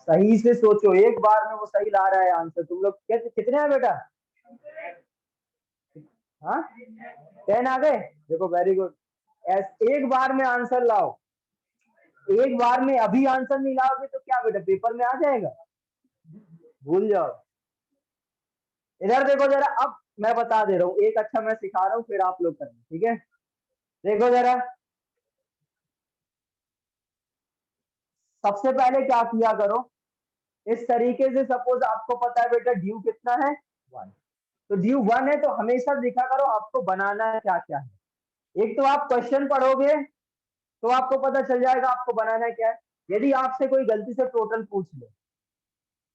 Speaker 5: सही से सोचो, एक बार में वो सही ला रहा है आंसर। तुम लोग कितने हैं बेटा? हाँ 10 आ गए, देखो वेरी गुड। एक बार में आंसर लाओ, एक बार में अभी आंसर नहीं लाओगे तो क्या बेटा पेपर में आ जाएगा, भूल जाओ। इधर देखो जरा, अब मैं बता दे रहा हूँ, एक अच्छा मैं सिखा रहा हूँ, फिर आप लोग करना, ठीक है? देखो जरा, सबसे पहले क्या किया करो, इस तरीके से सपोज आपको पता है बेटा ड्यू कितना है 1, तो ड्यू 1 है तो हमेशा लिखा करो आपको बनाना क्या क्या है। एक तो आप क्वेश्चन पढ़ोगे तो आपको पता चल जाएगा आपको बनाना क्या है। यदि आपसे कोई गलती से टोटल पूछ ले,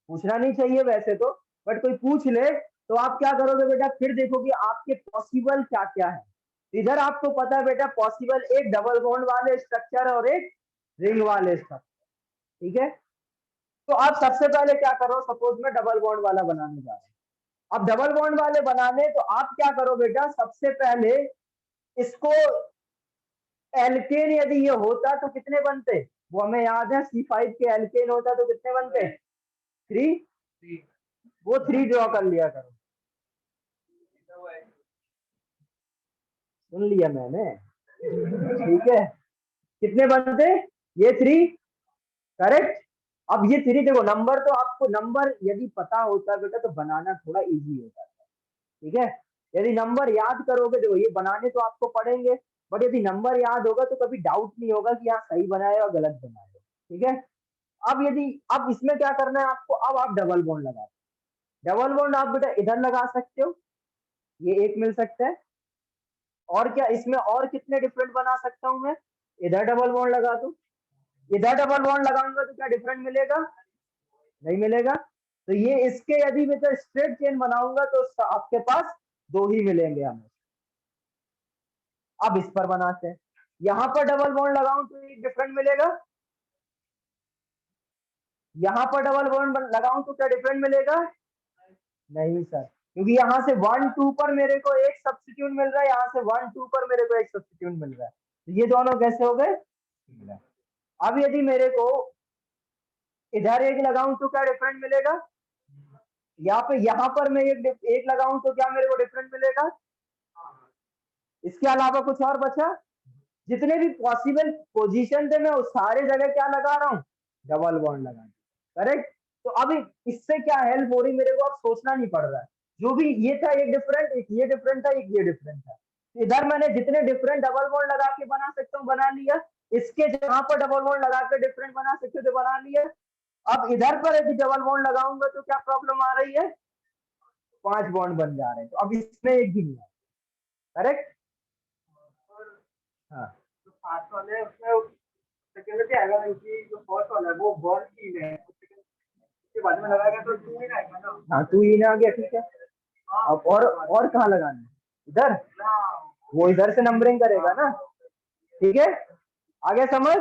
Speaker 5: पूछना नहीं चाहिए वैसे तो, बट कोई पूछ ले तो आप क्या करोगे बेटा, फिर देखोगे आपके पॉसिबल क्या क्या है। इधर आपको पता है बेटा पॉसिबल एक डबल बॉन्ड वाले स्ट्रक्चर और एक रिंग वाले स्ट्रक्चर, ठीक है। तो आप सबसे पहले क्या करो, सपोज मैं डबल बॉन्ड वाला बनाने जा रहा हूँ। अब डबल बॉन्ड वाले बनाने तो आप क्या करो बेटा, सबसे पहले इसको एल्केन यदि ये होता तो कितने बनते, वो हमें याद है C5 के एल्केन होता तो कितने बनते, 3, वो 3 ड्रॉ कर लिया करो। सुन लिया मैंने, ठीक है। कितने बनते, ये 3, करेक्ट। अब ये 3 देखो, नंबर तो आपको नंबर यदि पता होता बेटा तो बनाना थोड़ा इजी होता है, ठीक है। यदि नंबर याद करोगे, देखो ये बनाने तो आपको पड़ेंगे, बट यदि नंबर याद होगा तो कभी डाउट नहीं होगा कि यहाँ सही बनाया और गलत बनाया, ठीक है। अब इसमें क्या करना है आपको, अब आप डबल बॉन्ड लगा, डबल बॉन्ड आप बेटा इधर लगा सकते हो, ये एक मिल सकता है। और क्या इसमें और कितने डिफरेंट बना सकता हूं मैं, इधर डबल बॉन्ड लगा दूं, इधर डबल बॉन्ड लगाऊंगा तो क्या डिफरेंट मिलेगा, नहीं मिलेगा। तो ये इसके यदि मैं तो स्ट्रेट चेन बनाऊंगा तो आपके पास 2 ही मिलेंगे हमें। अब इस पर बनाते हैं, यहां पर डबल बॉन्ड लगाऊं तो एक डिफरेंट मिलेगा, यहां पर डबल बॉन्ड लगाऊं तो क्या डिफरेंट मिलेगा, नहीं सर, क्योंकि यहाँ से 1 2 पर मेरे को एक सब्स्टिट्यूट मिल रहा है, यहाँ से 1 2 पर मेरे को एक सब्स्टिट्यूट मिल रहा है, तो ये दोनों कैसे हो गए। अब यदि मेरे को इधर एक लगाऊं तो क्या डिफरेंट मिलेगा, यहाँ पर मैं एक लगाऊं तो क्या मेरे को डिफरेंट मिलेगा। इसके अलावा कुछ और बचा, जितने भी पॉसिबल पोजीशन थे मैं उस सारे जगह क्या लगा रहा हूँ, डबल बॉन्ड लगा, करेक्ट। तो अब इससे क्या हेल्प हो रही, मेरे को अब सोचना नहीं पड़ रहा है, जो भी ये था एक डिफरेंट, एक ये डिफरेंट था, एक ये डिफरेंट था, इधर मैंने जितने डिफरेंट डबल बॉन्ड लगा के बना सकता हूँ बना लिया, इसके जहां पर डबल बॉन्ड लगा के डिफरेंट बना सकते थे बना लिया। अब इधर पर यदि डबल बॉन्ड लगाऊंगा तो क्या प्रॉब्लम आ रही है, 5 बॉन्ड बन जा रहे हैं, तो अब इसमें एक भी नहीं है, करेक्ट। हाँ
Speaker 7: तो फास्ट वाले उसमें सेकंड क्या आएगा, इनकी जो फर्स्ट वाला है वो बॉन्ड की है, उसके बाद में लगाएगा तो 2 ही आएगा ना।
Speaker 5: हाँ 2 ही ना आ गया, ठीक है। अब और कहाँ लगाना है, इधर, वो इधर से नंबरिंग करेगा ना, ठीक है। आगे समझ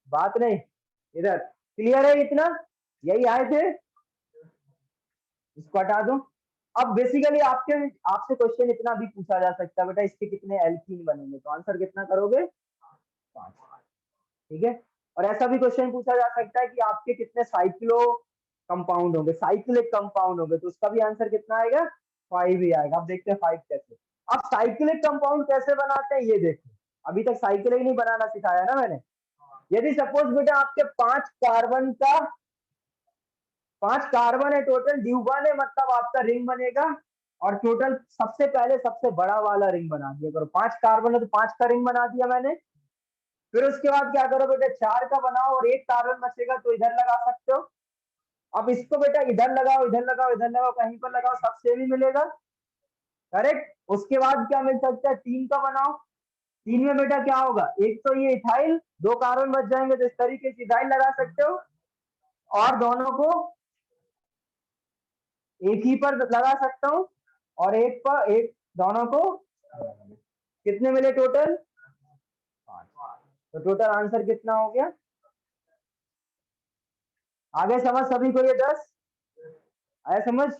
Speaker 5: बात नहीं, इधर क्लियर है इतना, यही आए थे, इसको हटा दो। अब बेसिकली आपसे क्वेश्चन इतना भी पूछा जा सकता है बेटा, इसके कितने एल्कीन बनेंगे, तो आंसर कितना करोगे, 5, ठीक है। और ऐसा भी क्वेश्चन पूछा जा सकता है कि आपके कितने साइक्लो कंपाउंड होंगे, साइक्लिक कंपाउंड होंगे, तो उसका भी आंसर कितना आएगा, 5 ही आएगा। अब देखते हैं 5 कैसे। अब साइक्लिक कंपाउंड कैसे बनाते हैं ये देखो, अभी तक साइक्लिक नहीं बनाना सिखाया ना मैंने। यदि सपोज बेटा आपके 5 कार्बन है टोटल, ड्यू1 है, मतलब आपका रिंग बनेगा, और टोटल सबसे पहले सबसे बड़ा वाला रिंग बना दिया करो, 5 कार्बन है तो 5 का रिंग बना दिया मैंने। फिर उसके बाद क्या करो बेटा, 4 का बनाओ और 1 कार्बन बचेगा तो इधर लगा सकते हो। अब इसको बेटा इधर लगाओ, इधर लगाओ, इधर लगाओ, कहीं पर लगाओ, सब सेम ही मिलेगा, करेक्ट। उसके बाद क्या मिल सकता है, 3 का बनाओ, 3 में बेटा क्या होगा, एक तो ये इथाइल, 2 कार्बन बच जाएंगे तो इस तरीके से इथाइल लगा सकते हो, और दोनों को एक ही पर लगा सकता हूँ, और एक पर एक, दोनों को कितने मिले टोटल 5, तो टोटल आंसर कितना हो गया। आगे समझ सभी को, ये 10 आया समझ,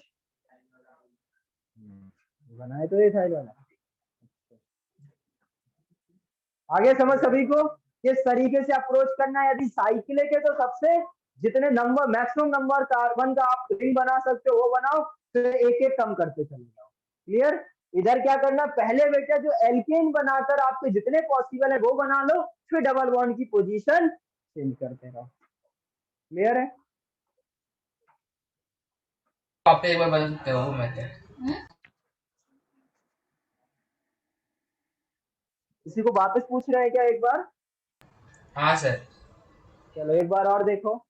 Speaker 5: बनाए तो ये था वाला। आगे समझ सभी को, किस तरीके से अप्रोच करना है। यदि साइक्लिक है तो सबसे जितने नंबर, मैक्सिमम नंबर कार्बन का आप रिंग बना सकते हो वो बनाओ, फिर एक एक कम करते चले जाओ, क्लियर। इधर क्या करना, पहले बेटा जो एल्केन बनाकर आपके जितने पॉसिबल है वो बना लो, फिर डबल बॉन्ड की पोजीशन चेंज करते रहो, क्लियर है।
Speaker 6: आप एक बार बता सकते हो मेथड।
Speaker 5: किसी को वापस पूछ रहे हैं क्या एक बार,
Speaker 6: हाँ सर।
Speaker 5: चलो एक बार और देखो।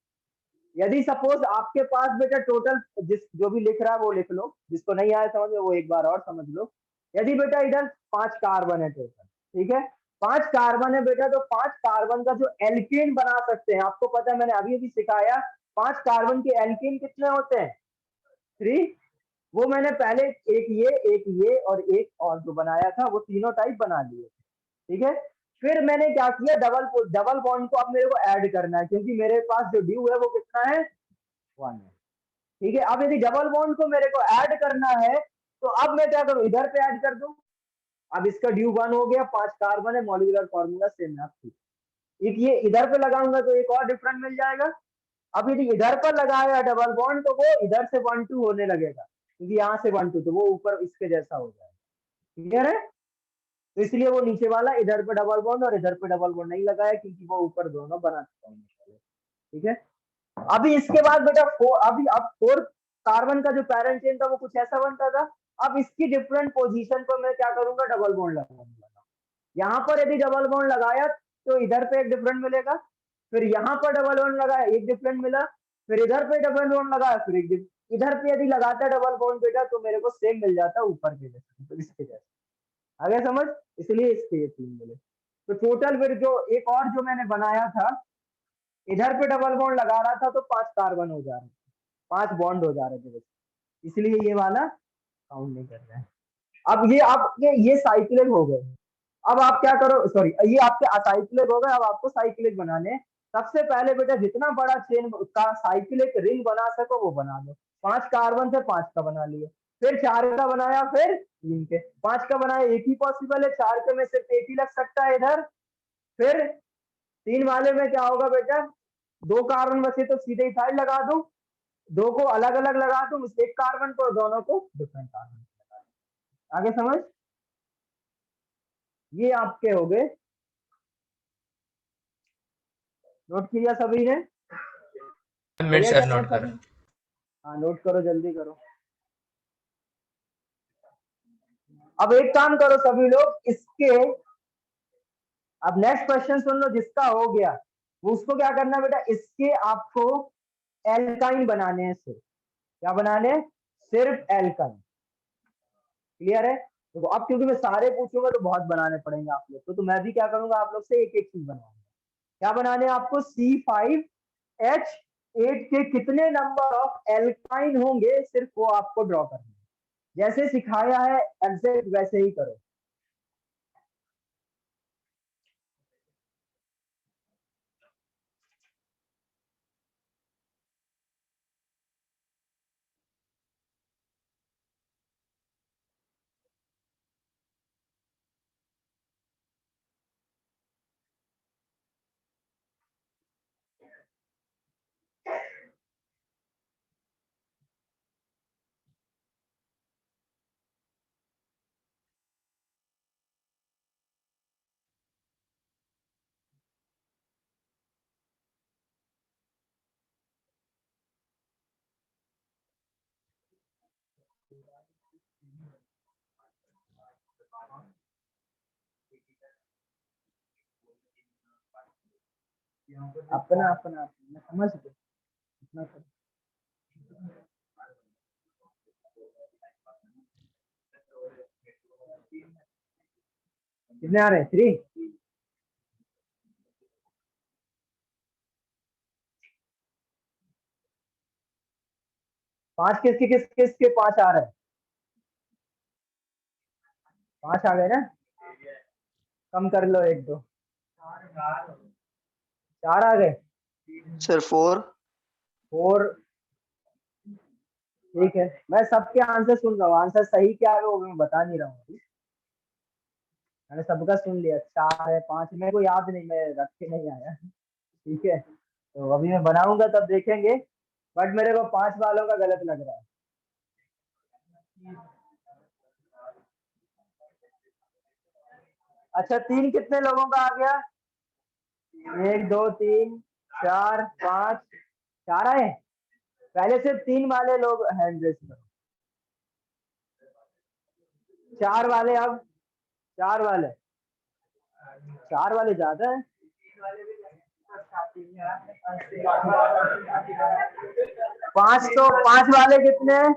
Speaker 5: यदि सपोज आपके पास बेटा टोटल जो भी लिख रहा है वो लिख लो, जिसको नहीं आया समझ में वो एक बार और समझ लो। यदि बेटा इधर 5 कार्बन है टोटल, ठीक है, 5 कार्बन है बेटा, तो 5 कार्बन का जो एल्केन बना सकते हैं, आपको पता है मैंने अभी अभी सिखाया, 5 कार्बन के एल्केन कितने होते हैं, 3, वो मैंने पहले एक ये और एक और जो बनाया था वो तीनों टाइप बना लिए, ठीक है। फिर मैंने क्या किया, डबल बॉन्ड को अब मेरे को ऐड करना है, क्योंकि मेरे पास जो ड्यू है वो कितना है, 1 है, ठीक है। अब यदि डबल बॉन्ड को मेरे को ऐड करना है तो अब मैं क्या करूं, इधर पे ऐड कर दूं। अब इसका ड्यू 1 हो गया, 5 कार्बन है, मॉलिक्यूलर फार्मूला सेम है आपकी। एक ये इधर पे लगाऊंगा तो एक और डिफरेंट मिल जाएगा। अब यदि इधर पर लगाया डबल बॉन्ड तो वो इधर से 1 2 होने लगेगा, क्योंकि यहाँ से 1 2 तो वो ऊपर इसके जैसा हो जाएगा, क्लियर है। तो इसलिए वो नीचे वाला इधर पे डबल बॉन्ड और इधर पे डबल बॉन्ड नहीं लगाया, क्योंकि वो ऊपर दोनों बना चुका हूं, ठीक है। अभी इसके बाद बेटा अभी अब 4 कार्बन का जो पैरेंट चेन था वो कुछ ऐसा बनता था। अब इसकी डिफरेंट पोजीशन पर मैं क्या करूंगा, डबल बॉन्ड लगाऊंगा। यहाँ पर यदि डबल बॉन्ड लगाया तो इधर पे एक डिफरेंट मिलेगा, फिर यहाँ पर डबल बॉन्ड लगाया एक डिफरेंट मिला, फिर इधर पे डबल बॉन्ड लगाया फिर एक इधर पे यदि लगाता डबल बॉन्ड बेटा तो मेरे को सेम मिल जाता ऊपर के जैसे, तो इसके जैसे आगे समझ, इसलिए इसके ये 3 मिले। तो टोटल फिर जो एक और जो मैंने बनाया था, इधर पे डबल बॉन्ड लगा रहा था तो 5 कार्बन हो जा रहे थे, 5 बॉन्ड हो जा रहे थे, इसलिए ये वाला काउंट नहीं कर रहा है। अब ये आप ये साइक्लिक हो गए। अब आप क्या करो, सॉरी ये आपके असाइक्लिक हो गए, अब आपको साइक्लिक बनाने। सबसे पहले बेटा जितना बड़ा चेन का साइक्लिक रिंग बना सको वो बना लो। 5 कार्बन से 5 का बना लिए, फिर 4 का बनाया, फिर 3 के, 5 का बनाया, एक ही पॉसिबल है, 4 के में सिर्फ एक ही लग सकता है इधर। फिर 3 वाले में क्या होगा बेटा, 2 कार्बन बचे तो सीधे इथाइल लगा दूं, 2 को अलग अलग लगा दूं, एक कार्बन को, दोनों को डिफरेंट कार्बन। आगे समझ, ये आपके हो गए। नोट किया सभी ने?
Speaker 6: मिनट सर नोट कर।
Speaker 5: हाँ नोट करो, जल्दी करो। अब एक काम करो सभी लोग, इसके अब नेक्स्ट क्वेश्चन सुन लो, जिसका हो गया वो उसको क्या करना बेटा, इसके आपको एल्काइन बनाने हैं सिर्फ, क्या बनाने हैं, सिर्फ एल्काइन, क्लियर है। देखो अब क्योंकि मैं सारे पूछूंगा तो बहुत बनाने पड़ेंगे आप लोग को, तो मैं भी क्या करूंगा, आप लोग से एक एक चीज बनवाऊंगा। क्या बनाने हैं आपको, C5H8 के कितने नंबर ऑफ एल्काइन होंगे, सिर्फ वो आपको ड्रॉ करना है। जैसे सिखाया है एग्जैक्ट वैसे ही करो। अपना अपना मैं समझ गया, इतना करो। कितने आ रहे हैं, 3? 5 किसके 5 आ रहे हैं, 5 आ गए ना, कम कर लो 1 2, 4 आ गए
Speaker 8: सर 4
Speaker 5: 4, ठीक है। मैं सबके आंसर सुन रहा हूँ, आंसर सही क्या है वो मैं बता नहीं रहा हूँ अभी। मैंने सबका सुन लिया, 4 है 5 मेरे को याद नहीं, मैं रख के नहीं आया, ठीक है। तो अभी मैं बनाऊंगा तब देखेंगे, बट मेरे को 5 वालों का गलत लग रहा है। अच्छा 3 कितने लोगों का आ गया, 1 2 3 4 5, 4 आए। पहले सिर्फ 3 वाले लोग हैंड रेस करो, 4 वाले, अब 4 वाले, 4 वाले ज्यादा है। 5 तो 5 वाले कितने हैं,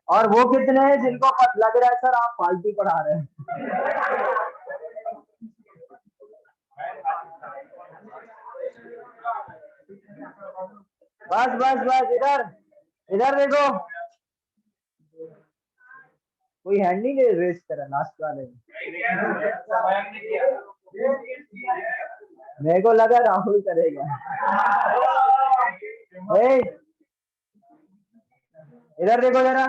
Speaker 5: और वो कितने हैं जिनको लग रहा है सर आप फालतू पढ़ा रहे हैं। बस बस बस, इधर इधर देखो, कोई हैंड नहीं रेस करा लास्ट वाले में। मेरे को लगा राहुल करेगा। ए, इधर देखो जरा,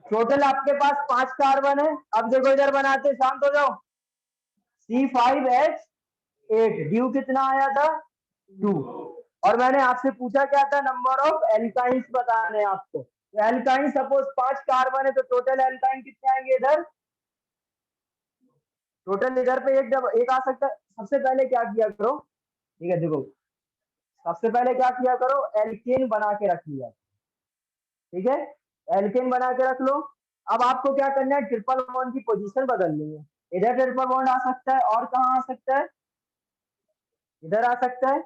Speaker 5: टोटल आपके पास 5 कार्बन है। अब देखो इधर बनाते, शांत हो जाओ। C5H8 ड्यू कितना आया था 2, और मैंने आपसे पूछा क्या था, नंबर ऑफ एल्काइंस बताने हैं आपको। तो एल्काइन सपोज 5 कार्बन है तो टोटल एल्काइन कितने आएंगे इधर, टोटल इधर पे एक आ सकता है। सबसे पहले क्या किया करो, ठीक है देखो, सबसे पहले क्या किया करो, एल्केन बना के रख लिया, ठीक है, एल्केन बना के रख लो। अब आपको क्या करना है, ट्रिपल बॉन्ड की पोजीशन बदलनी है। इधर ट्रिपल बॉन्ड आ सकता है, और कहाँ आ सकता है, इधर आ सकता है,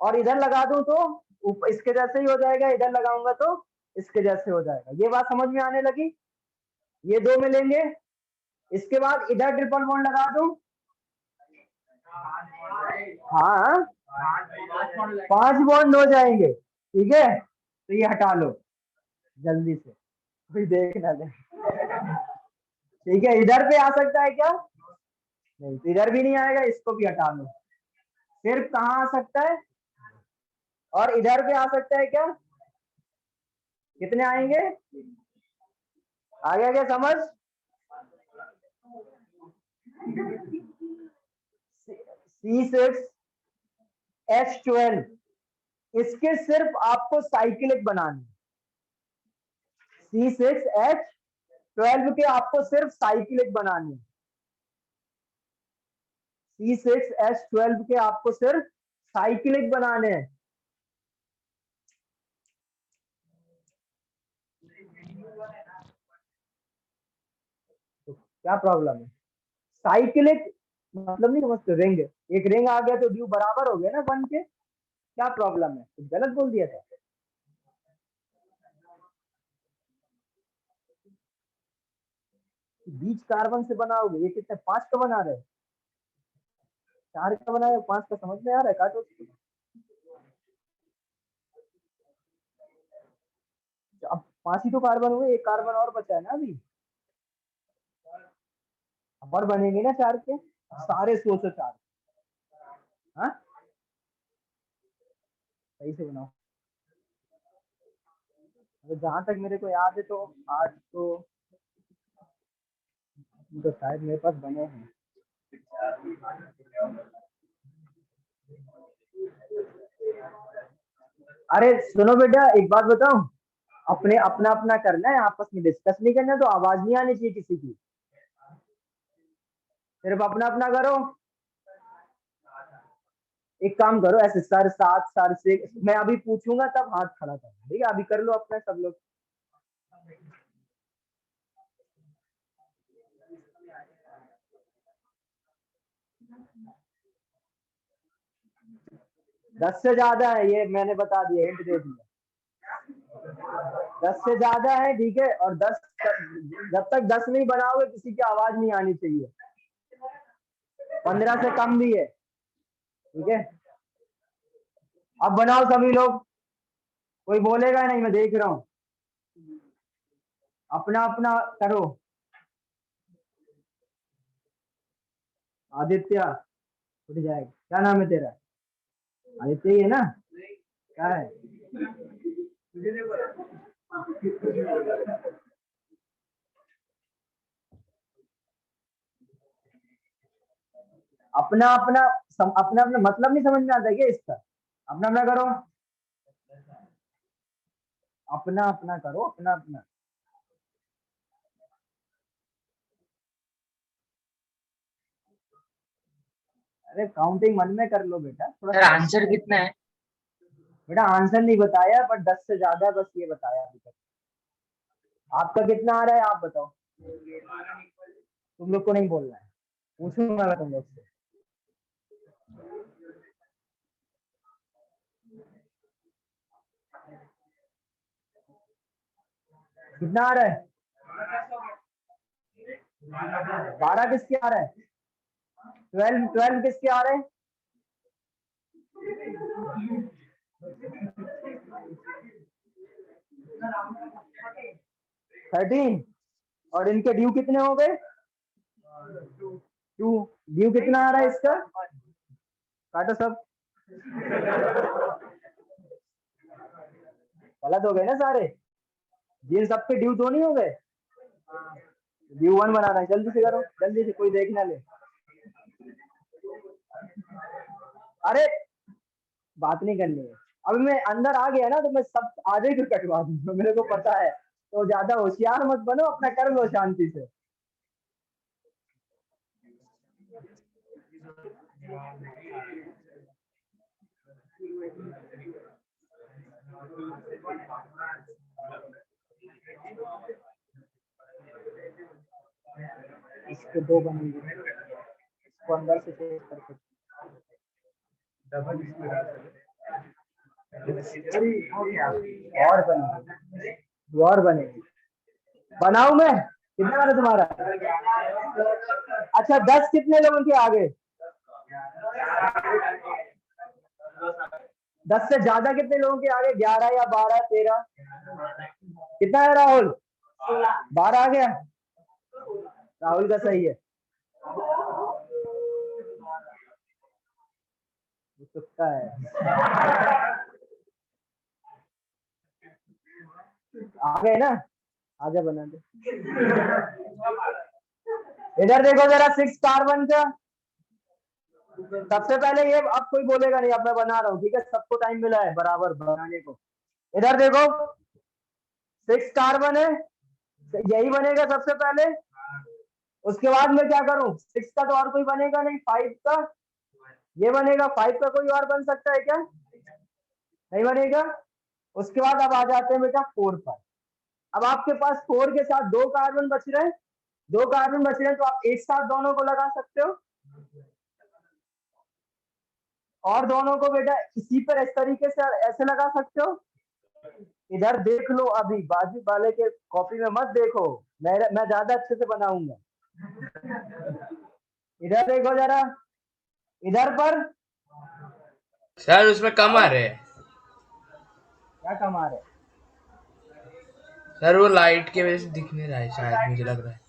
Speaker 5: और इधर लगा दूं तो इसके जैसे ही हो जाएगा, इधर लगाऊंगा तो इसके जैसे हो जाएगा। ये बात समझ में आने लगी, ये 2 मिलेंगे। इसके बाद इधर ट्रिपल बॉन्ड लगा दूं, हाँ 5 बॉन्ड हो जाएंगे, ठीक है। तो ये हटा लो जल्दी से, कोई देख ना ले, ठीक है। इधर पे आ सकता है क्या, नहीं, तो इधर भी नहीं आएगा, इसको भी हटा लो। सिर्फ कहाँ आ सकता है, और इधर पे आ सकता है क्या, कितने आएंगे, आ गया क्या समझ। C6H12 इसके सिर्फ आपको साइक्लिक बनाने, C6H12 के आपको सिर्फ साइक्लिक बनाने, C6H12 के आपको सिर्फ साइक्लिक बनाने हैं। तो क्या प्रॉब्लम है, साइक्लिक मतलब नहीं समझते, रिंग, एक रिंग आ गया तो ड्यू बराबर हो गया ना 1 के, क्या प्रॉब्लम है, कुछ गलत बोल दिया था। बीच कार्बन से बनाओगे, ये कितने 5 का बना रहे, 4 का बना रहे, 5 का समझ में आ रहा है, काटो। अब 5 ही तो कार्बन हुए, एक कार्बन और बचा है ना अभी, अब और बनेंगे ना 4 के, सारे 100 से 4, हाँ सही से बनाओ। जहां तक मेरे को याद है तो 8 तो शायद मेरे पास बने हैं। अरे सुनो बेटा, एक बात बताऊं, अपने अपना अपना करना है, आपस में डिस्कस नहीं करना, तो आवाज नहीं आनी चाहिए किसी की, सिर्फ अपना अपना करो। एक काम करो ऐसे, सर 7 सर 6, मैं अभी पूछूंगा तब हाथ खड़ा करना, ठीक है, अभी कर लो अपना सब लोग। दस से ज्यादा है, ये मैंने बता दिया, हिंट दे दिया, 10 से ज्यादा है, ठीक है। और 10, जब तक 10 नहीं बनाओगे किसी की आवाज नहीं आनी चाहिए, 15 से कम भी है, ठीक है। अब बनाओ सभी लोग, कोई बोलेगा नहीं, मैं देख रहा हूं, अपना अपना करो। आदित्य उठ जाएगा, क्या नाम है तेरा, आदित्य ही है ना, क्या है, अपना अपना अपना अपना मतलब नहीं समझ में आता क्या इसका, अपना अपना करो, अपना अपना करो, अपना अपना। अरे काउंटिंग मन में कर लो बेटा, थोड़ा
Speaker 6: सर आंसर कितना है?
Speaker 5: बेटा आंसर नहीं बताया, पर 10 से ज्यादा है, बस ये बताया अभी तक। आपका कितना आ रहा है आप बताओ, तुम लोग को नहीं बोलना है, पूछूंगा मैं तुम लोग से। कितना आ रहा है, 12 किसके आ रहा है, 12 किसके आ रहे हैं, थर्टीन और इनके ड्यू कितने हो गए? 2। ड्यू कितना आ रहा है इसका? काटो सब। गलत हो गए ना सारे? जिन सबके ड्यू 2 नहीं हो गए? ड्यू 1 बना रहा है, जल्दी से करो, जल्दी से, कोई देख ना ले। अरे बात नहीं करनी है। अब मैं अंदर आ गया ना तो मैं सब आधे को कटवा दूंगा, मेरे को पता है। तो ज्यादा होशियार मत बनो, अपना कर लो शांति से। इसके 2 बनेंगे, इसको अंदर से चेक करके और बनेंगे, और बनेंगे। बनाऊं मैं? कितना आ रहा तुम्हारा? अच्छा 10 कितने लोगों के आगे? 10 से ज्यादा कितने लोगों के आगे? 11 या 12, 13? कितना है राहुल? 12 आ गया। राहुल का सही है। तुक्का है। आ गए ना? आजा बना दे। इधर देखो जरा 6 कार्बन का। सबसे पहले ये, अब कोई बोलेगा नहीं, अब मैं बना रहा हूँ, ठीक है? सबको टाइम मिला है बराबर बनाने को। इधर देखो 6 कार्बन है, यही बनेगा सबसे पहले। उसके बाद मैं क्या करूं? 6 का तो और कोई बनेगा नहीं, 5 का ये बनेगा। 5 का कोई और बन सकता है क्या? नहीं बनेगा। उसके बाद अब आ जाते हैं बेटा 4 पर। अब आपके पास 4 के साथ 2 कार्बन बच रहे हैं, 2 कार्बन बच रहे हैं, तो आप एक साथ दोनों को लगा सकते हो। और दोनों को बेटा इसी पर इस तरीके से ऐसे लगा सकते हो। इधर देख लो, अभी बाजू वाले के कॉपी में मत देखो, मैं ज्यादा अच्छे से बनाऊंगा। इधर देखो जरा, इधर पर
Speaker 6: सर उसमें कम आ रहे हैं।
Speaker 5: क्या कम आ रहे?
Speaker 6: सर वो लाइट की वजह से दिख नहीं रहा है, शायद मुझे लग रहा है।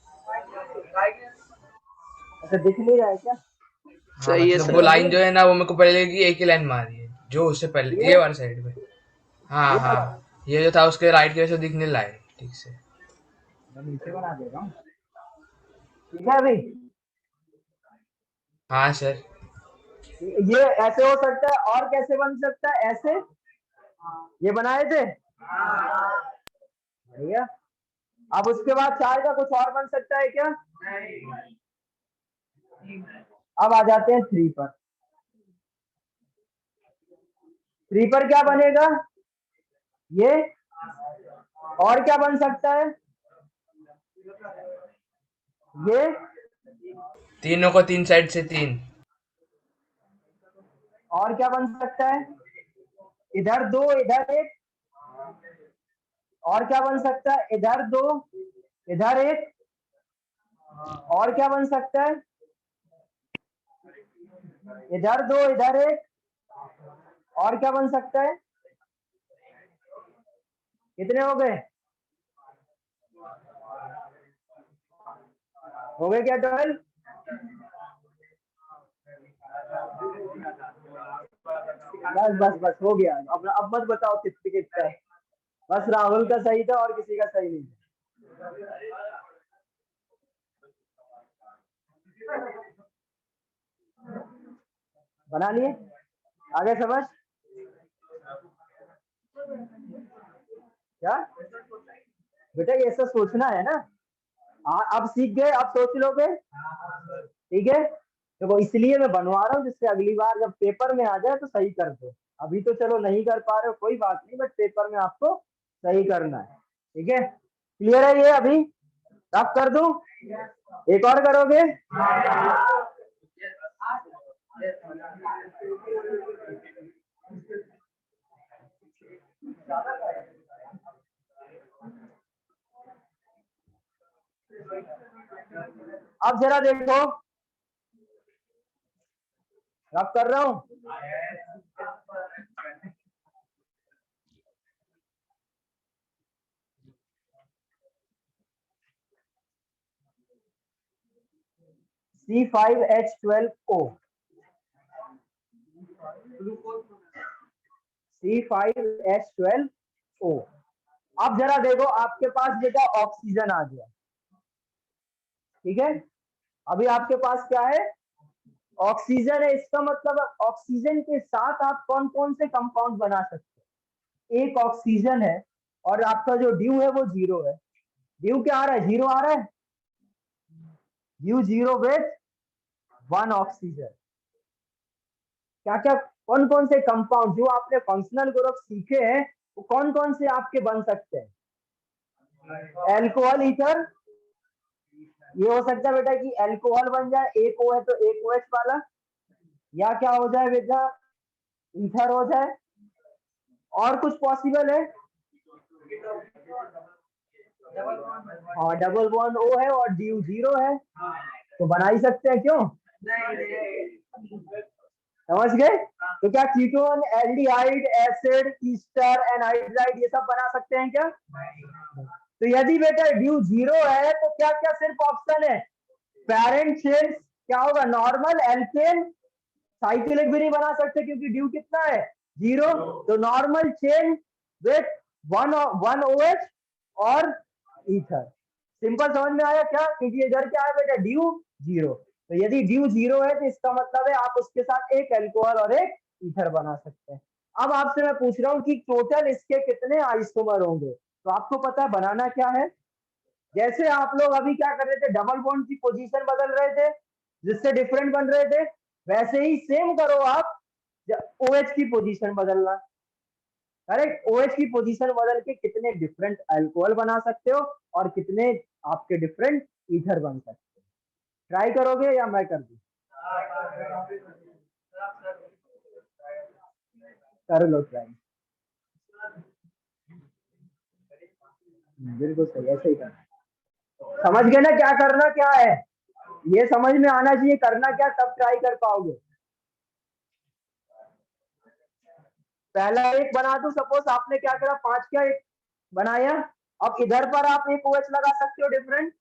Speaker 5: अच्छा दिख नहीं रहा है क्या?
Speaker 6: हाँ मतलब वो लाइन जो है ना, वो मेरे को पहले की एक ही लाइन मारी है, जो उससे पहले ये वाली साइड में। हाँ हाँ, ये जो था उसके राइट की वजह से दिख नहीं रहा है ठीक से।
Speaker 5: मैं नीचे बना दे रहा हूँ, ठीक है अभी?
Speaker 6: हाँ सर।
Speaker 5: ये ऐसे हो सकता है, और कैसे बन सकता है? ऐसे ये बनाए थे भैया। अब उसके बाद 4 का कुछ और बन सकता है क्या? अब आ जाते हैं 3 पर। 3 पर क्या बनेगा? ये। और क्या बन सकता है? ये।
Speaker 6: तीनों को 3 साइड से 3।
Speaker 5: और क्या बन सकता है? इधर 2, इधर 1। और क्या बन सकता है? इधर 2, इधर 1। और क्या बन सकता है? इधर 2, इधर 1। और क्या बन सकता है? कितने हो गए? हो गए क्या 12? बस बस बस हो गया। अब मत बताओ किसका है। बस राहुल का सही था और किसी का सही नहीं था। बना लिए? आगे समझ? क्या बेटा, ये सब सोचना है ना। अब सीख गए, अब सोच लोगे, ठीक है? देखो इसलिए मैं बनवा रहा हूँ, जिससे अगली बार जब पेपर में आ जाए तो सही कर दो। अभी तो चलो नहीं कर पा रहे हो, कोई बात नहीं, बट पेपर में आपको सही करना है, ठीक है? क्लियर है ये? अभी रफ कर दूं? एक और करोगे? अब जरा देखो, रफ कर रहा हूं। C5H12O, C5H12O। अब जरा देखो आपके पास बेटा ऑक्सीजन आ गया, ठीक है। अभी आपके पास क्या है, ऑक्सीजन है। इसका मतलब ऑक्सीजन के साथ आप कौन कौन से कंपाउंड बना सकते हैं। एक ऑक्सीजन है और आपका जो ड्यू है वो 0 है। ड्यू क्या आ रहा है, 0 आ रहा है, ड्यू 0 विथ 1 ऑक्सीजन। क्या क्या कौन कौन से कंपाउंड जो आपने फंक्शनल ग्रुप सीखे हैं वो कौन कौन से आपके बन सकते हैं। एल्कोहल ईथर, ये हो सकता है बेटा कि एल्कोहल बन जाए, एक O है तो एक OH वाला, या क्या हो जाए बेटा ईथर हो जाए। और कुछ पॉसिबल है, और डबल बॉन्ड O है और ड्यू 0 है तो बना ही सकते हैं, क्यों, समझ गए। तो क्या ketone, aldehyde, acid, Easter, anhydride ये सब बना सकते हैं क्या। तो यदि बेटा ड्यू 0 है तो क्या क्या सिर्फ ऑप्शन है, पेरेंट चेन्स क्या होगा, नॉर्मल, एल्केन, साइक्लिक भी नहीं बना सकते क्योंकि ड्यू कितना है 0। तो नॉर्मल चेन विथ 1 OH और ईथर। सिंपल समझ में आया क्या, क्योंकि इधर क्या है बेटा ड्यू 0। तो यदि ड्यू 0 है तो इसका मतलब है आप उसके साथ एक एल्कोहल और एक ईथर बना सकते हैं। अब आपसे मैं पूछ रहा हूँ कि टोटल इसके कितने आइसोमर होंगे। तो आपको पता है बनाना क्या है, जैसे आप लोग अभी क्या कर रहे थे, डबल बॉन्ड की पोजीशन बदल रहे थे जिससे डिफरेंट बन रहे थे, वैसे ही सेम करो आप, OH की पोजीशन बदलना। करेक्ट, OH की पोजीशन बदल के कितने डिफरेंट अल्कोहल बना सकते हो और कितने आपके डिफरेंट ईथर बन सकते हो। ट्राई करोगे या मैं कर दूं, कर लो ट्राई। बिल्कुल सही, ऐसे ही करना। समझ गए ना क्या करना क्या है, ये समझ में आना चाहिए करना क्या, तब ट्राई कर पाओगे। पहला एक बना दो, सपोज आपने क्या करा 5 का एक बनाया, अब इधर पर आप एक OH लगा सकते हो डिफरेंट,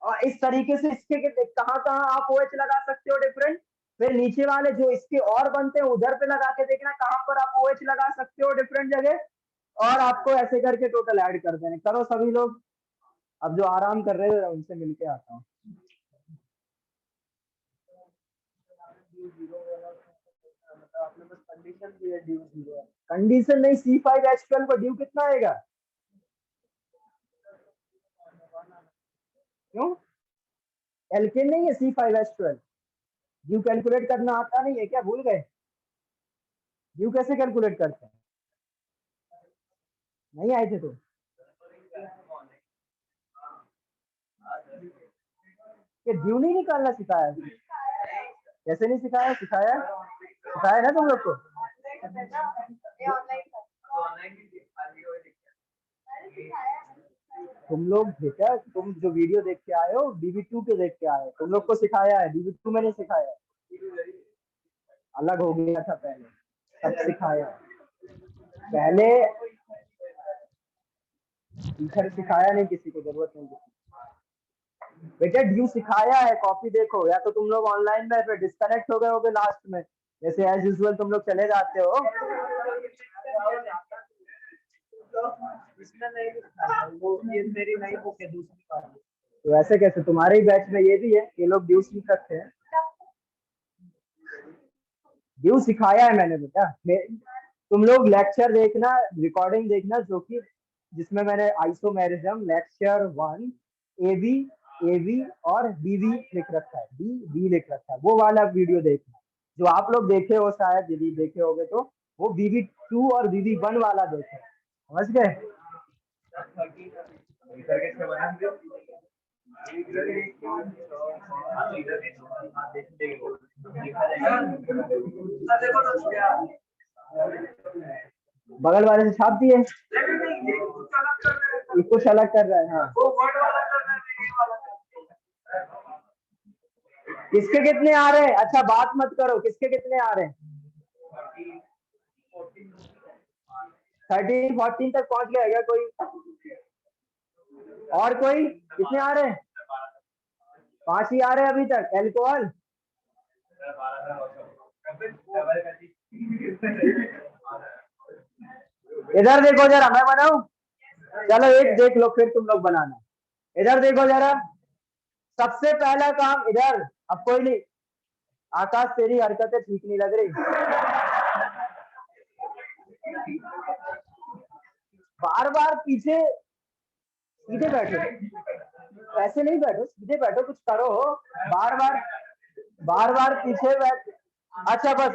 Speaker 5: और इस तरीके से इसके कहां कहां आप OH लगा सकते हो डिफरेंट। फिर नीचे वाले जो इसके और बनते हैं उधर पे लगा के देखना कहां पर आप OH लगा सकते हो डिफरेंट जगह, और आपको ऐसे करके टोटल ऐड कर देने। करो सभी लोग, अब जो आराम कर रहे हो उनसे मिलके आता हूँ। कंडीशन नहीं, C5H12 को ड्यू कितना आएगा, क्यों, एल्केन नहीं है C5H12, ड्यू कैलकुलेट करना आता नहीं है क्या, भूल गए, ड्यू कैसे कैलकुलेट करते हैं, नहीं आए थे तो। ये ड्यू नहीं निकालना सिखाया, कैसे नहीं सिखाया, सिखाया सिखाया ना तुम लोग को। तुम लोग बेटा, तुम जो वीडियो देख के आए हो DB2 के देख के आए हो, तुम लोग को सिखाया है, DB2 में नहीं सिखाया, अलग हो गया था पहले, सब सिखाया पहले, टीचर सिखाया नहीं, किसी को जरूरत नहीं बेटा, ड्यू सिखाया है, कॉपी देखो, या तो तुम लोग ऑनलाइन में फिर डिस्कनेक्ट हो गए होगे लास्ट में, जैसे एज यूजुअल तुम लोग चले जाते हो। तो ऐसे कैसे, तुम्हारे ही बैच में ये भी है, ये लोग ड्यू सीख सकते हैं, ड्यू सिखाया है मैंने बेटा। तुम लोग लेक्चर देखना, रिकॉर्डिंग देखना, जो कि जिसमें मैंने आइसोमेरिज्म लेक्चर 1 AB और BB लिख रखा है, B लिख रखा है, वो वाला वीडियो देखना। जो आप लोग देखे हो शायद, यदि देखे होगे तो वो BB2 और BB1 वाला देखे, समझ गए। बगल वाले से छाप दिए, कुछ अलग कर रहा है, हाँ। किसके कितने आ रहे हैं, अच्छा बात मत करो, किसके कितने आ रहे हैं, 13-14 तक पहुंच गया क्या कोई, और कोई कितने आ रहे हैं, 5 ही आ रहे हैं अभी तक एल्कोहल। इधर देखो जरा, मैं बनाऊं? चलो एक देख लो फिर तुम लोग बनाना। इधर देखो जरा, सबसे पहला काम इधर, अब कोई नहीं, आकाश तेरी हरकतें ठीक नहीं लग रही। बार बार पीछे, सीधे बैठो, ऐसे नहीं बैठो, सीधे बैठो, कुछ करो। बार बार पीछे बैठ। अच्छा बस,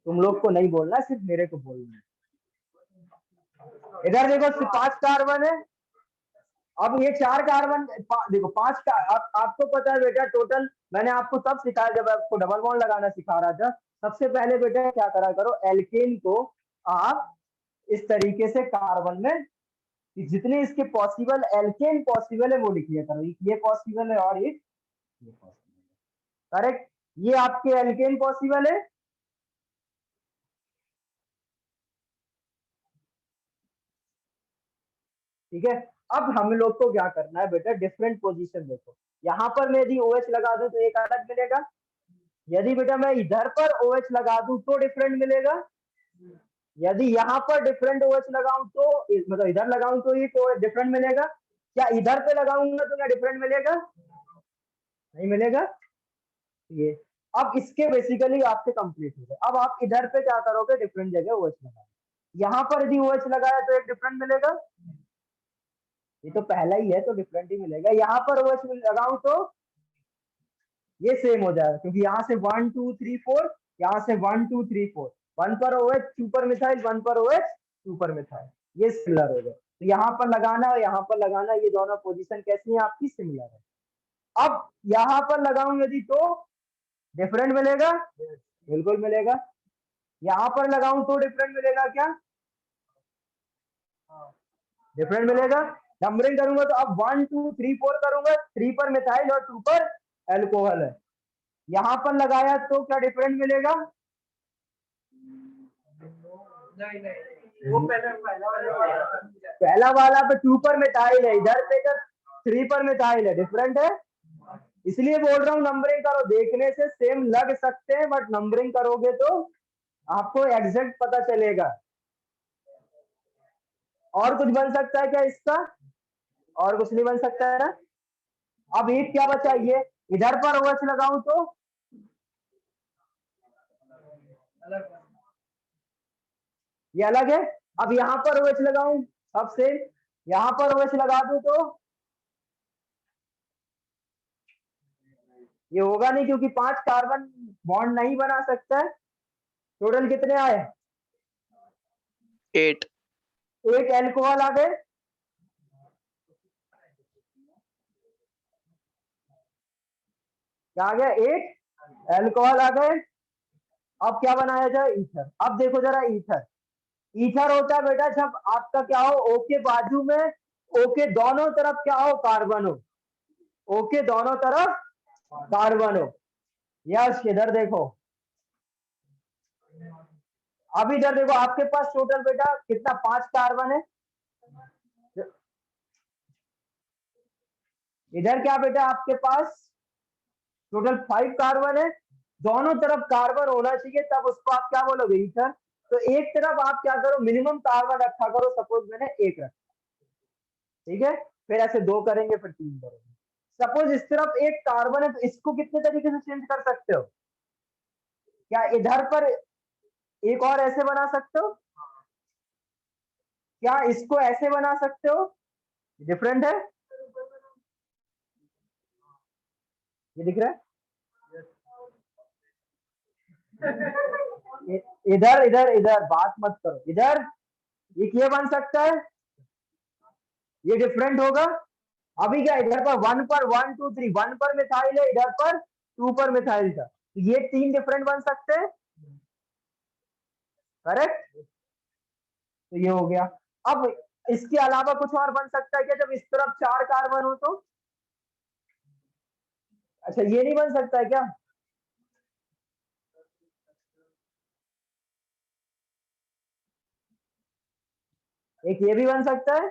Speaker 5: तुम लोग को नहीं बोलना, सिर्फ मेरे को बोलना है। इधर देखो 5 कार्बन है, अब ये 4 कार्बन, देखो 5 का, आपको पता है बेटा टोटल, मैंने आपको तब सिखाया जब आपको डबल बॉन्ड लगाना सिखा रहा था। सबसे पहले बेटा क्या करा करो, एल्केन को आप इस तरीके से कार्बन में जितने इसके पॉसिबल एल्केन पॉसिबल है वो लिख लिया करो। ये पॉसिबल है और ये पॉसिबल है, करेक्ट। ये आपके एल्केन पॉसिबल है, ठीक है। अब हम लोग को क्या करना है बेटा, डिफरेंट पोजीशन देखो। यहाँ पर मैं यदि OH लगा दूं तो एक अलग मिलेगा, यदि बेटा मैं इधर पर OH लगा दूं तो डिफरेंट मिलेगा, यदि यहाँ पर डिफरेंट OH लगाऊं तो, मतलब इधर लगाऊं तो ये डिफरेंट मिलेगा, क्या इधर पे लगाऊंगा तो क्या डिफरेंट मिलेगा? नहीं मिलेगा। ये अब इसके बेसिकली आपके कंप्लीट हो गए। अब आप इधर पे क्या करोगे, डिफरेंट जगह OH लगाओ। यहाँ पर यदि OH लगाया तो एक डिफरेंट मिलेगा, ये तो पहला ही है तो डिफरेंट ही मिलेगा। यहाँ पर OH लगाऊं तो ये सेम हो जाएगा, क्योंकि यहाँ से 1 2 3 4, यहाँ से 1 2 3 4, 1 पर OH 2 पर मिथाइल, 1 पर OH 2 पर मिथाइल, ये सिमिलर हो गया। तो यहाँ पर लगाना और यहाँ पर लगाना, ये दोनों पोजीशन कैसी है आपकी, सिमिलर है। अब यहाँ पर लगाऊं यदि तो डिफरेंट मिलेगा, बिल्कुल मिलेगा। यहाँ पर लगाऊं तो डिफरेंट मिलेगा क्या? डिफरेंट मिलेगा। नंबरिंग करूंगा तो अब 1 2 3 4 करूंगा, 3 पर मिथाइल और 2 पर एल्कोहल है। यहाँ पर लगाया तो क्या डिफरेंट मिलेगा?
Speaker 7: वो
Speaker 5: पहला वाला पे 2 पर मिथाइल है, इधर पे जब 3 पर मिथाइल है, डिफरेंट है। इसलिए बोल रहा हूँ नंबरिंग करो, देखने से सेम लग सकते हैं बट नंबरिंग करोगे तो आपको एग्जैक्ट पता चलेगा। और कुछ बन सकता है क्या इसका? और कुछ नहीं बन सकता है ना। अब एक क्या बचा, ये इधर पर OH लगाऊं तो ये अलग है। अब यहाँ पर OH लगाऊं, अब से यहाँ पर OH लगा दूं तो ये होगा नहीं, क्योंकि 5 कार्बन बॉन्ड नहीं बना सकता है। टोटल कितने आए?
Speaker 8: 8।
Speaker 5: एक एल्कोहल आ गए, क्या आ गया? एक एल्कोहल आ गए। अब क्या बनाया जाए? ईथर। अब देखो जरा, ईथर ईथर होता है बेटा जब आपका क्या हो, O के बाजू में, O के दोनों तरफ क्या हो, कार्बन हो, O के दोनों तरफ कार्बन हो। यस, इधर देखो, अब इधर देखो आपके पास टोटल बेटा कितना, 5 कार्बन है। इधर क्या बेटा आपके पास टोटल 5 कार्बन है, दोनों तरफ कार्बन होना चाहिए, तब उसको आप क्या बोलोगे, ईथर। तो एक तरफ आप क्या करो, मिनिमम कार्बन रखा करो, सपोज मैंने 1 रखा, ठीक है, फिर ऐसे 2 करेंगे, फिर 3 करेंगे। सपोज इस तरफ 1 कार्बन है तो इसको कितने तरीके से चेंज कर सकते हो? क्या इधर पर एक और ऐसे बना सकते हो? क्या इसको ऐसे बना सकते हो? डिफरेंट है, ये दिख रहा है। इधर इधर इधर बात मत करो, इधर एक ये बन सकता है, ये डिफरेंट होगा। अभी क्या इधर पर 1 पर 1 2 3, 1 पर मिथाइल है, इधर पर 2 पर मिथाइल था, तो ये 3 डिफरेंट बन सकते हैं, करेक्ट। तो ये हो गया। अब इसके अलावा कुछ और बन सकता है क्या, जब इस तरफ 4 कार्बन हो तो? अच्छा, ये नहीं बन सकता है क्या? एक ये भी बन सकता है,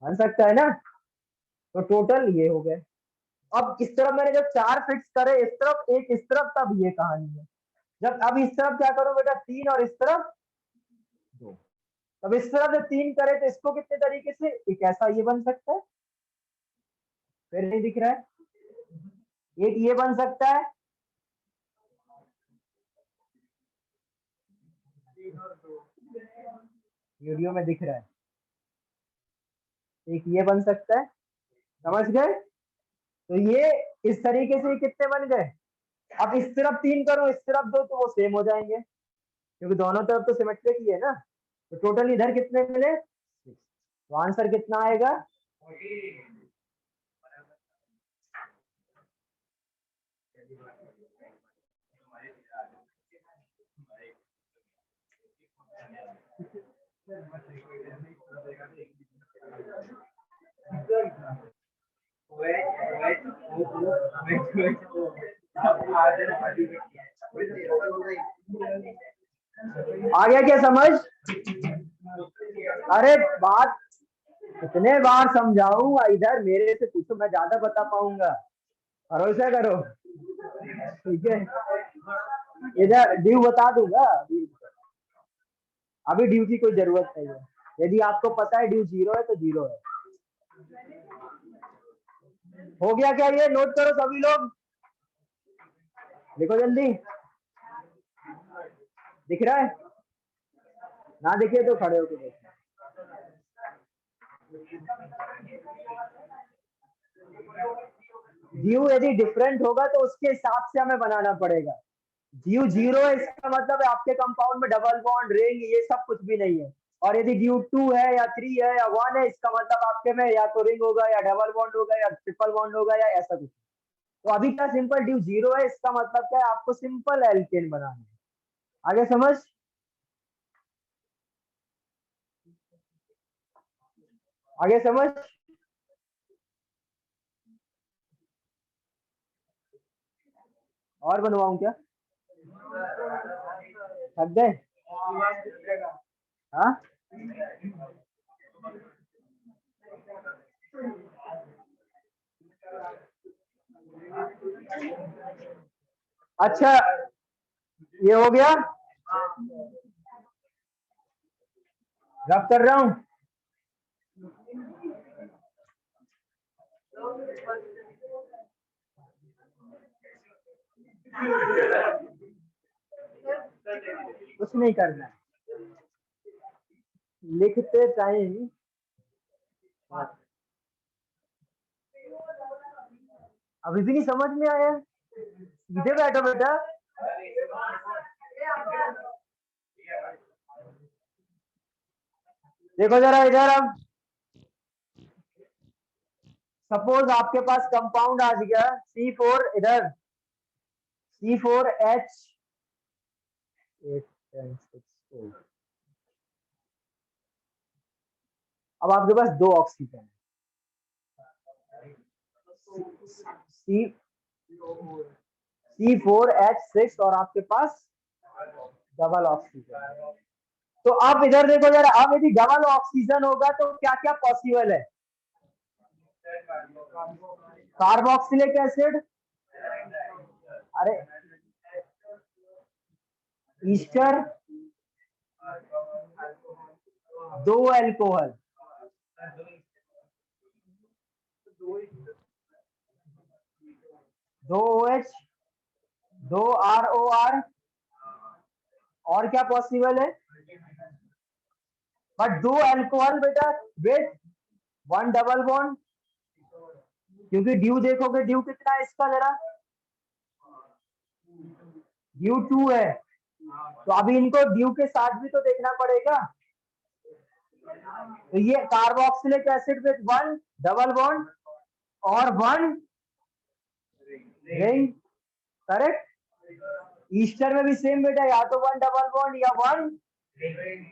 Speaker 5: बन सकता है ना। तो टोटल ये हो गए। अब इस तरफ मैंने जब 4 फिक्स करे, इस तरफ एक, इस तरफ, तब ये कहानी है। जब अब इस तरफ क्या करो बेटा 3 और इस तरफ 2, तब इस तरफ जब 3 करे तो इसको कितने तरीके से, एक ऐसा ये बन सकता है, फिर नहीं दिख रहा है, एक ये बन सकता है, वीडियो में दिख रहा है, एक ये बन सकता है, समझ गए। तो ये इस तरीके से कितने बन गए। अब इस तरफ 3 करो, इस तरफ 2, तो वो सेम हो जाएंगे क्योंकि दोनों तरफ तो सिमेट्रिक ही है ना। तो टोटल इधर कितने मिले, तो आंसर कितना आएगा, आ गया क्या समझ। अरे बात कितने बार समझाऊं, इधर मेरे से पूछो, मैं ज्यादा बता पाऊंगा, भरोसा करो, ठीक है। इधर ड्यू बता दूंगा, अभी ड्यू की कोई जरूरत नहीं है। यदि आपको पता है ड्यू 0 है तो 0 है। हो गया क्या, ये नोट करो सभी लोग, देखो जल्दी, दिख रहा है, ना दिखे तो खड़े होके देखो। ड्यू यदि डिफरेंट होगा तो उसके हिसाब से हमें बनाना पड़ेगा। ड्यू 0 है इसका मतलब है आपके कंपाउंड में डबल बॉन्ड, रिंग, ये सब कुछ भी नहीं है। और यदि ड्यू 2 है या 3 है या 1 है, इसका मतलब आपके में या तो रिंग होगा या डबल बॉन्ड होगा या ट्रिपल बॉन्ड होगा या ऐसा कुछ। तो अभी क्या सिंपल ड्यू 0 है, इसका मतलब क्या है, आपको सिंपल एल्केन बनाना है। आगे समझ, आगे समझ। और बनवाऊं क्या, थक गए, हाँ। अच्छा ये हो गया, रब कर रहा हूं। कुछ नहीं करना है, लिखते टाइम अभी भी नहीं समझ में आया, सीधे बैठो बेटा। देखो जरा इधर, अब सपोज आपके पास कंपाउंड आ गया C4, इधर C4H8 अब आपके पास 2 ऑक्सीजन है, C4H6 और आपके पास डबल ऑक्सीजन। तो आप इधर देखो जरा, अब यदि डबल ऑक्सीजन होगा तो क्या क्या पॉसिबल है, कार्बोक्सिलिक एसिड, अरे ईस्टर, 2 अल्कोहल, 2 OH, 2 ROR, और क्या पॉसिबल है, बट 2 अल्कोहल बेटा विथ 1 डबल बॉन्ड, क्योंकि ड्यू देखोगे, ड्यू कितना है इसका जरा, ड्यू 2 है, तो अभी इनको ड्यू के साथ भी तो देखना पड़ेगा। तो ये carboxylic acid with 1 double bond और 1 रिंग, करेक्ट। ईस्टर में भी सेम बेटा, या तो 1 डबल बॉन्ड या 1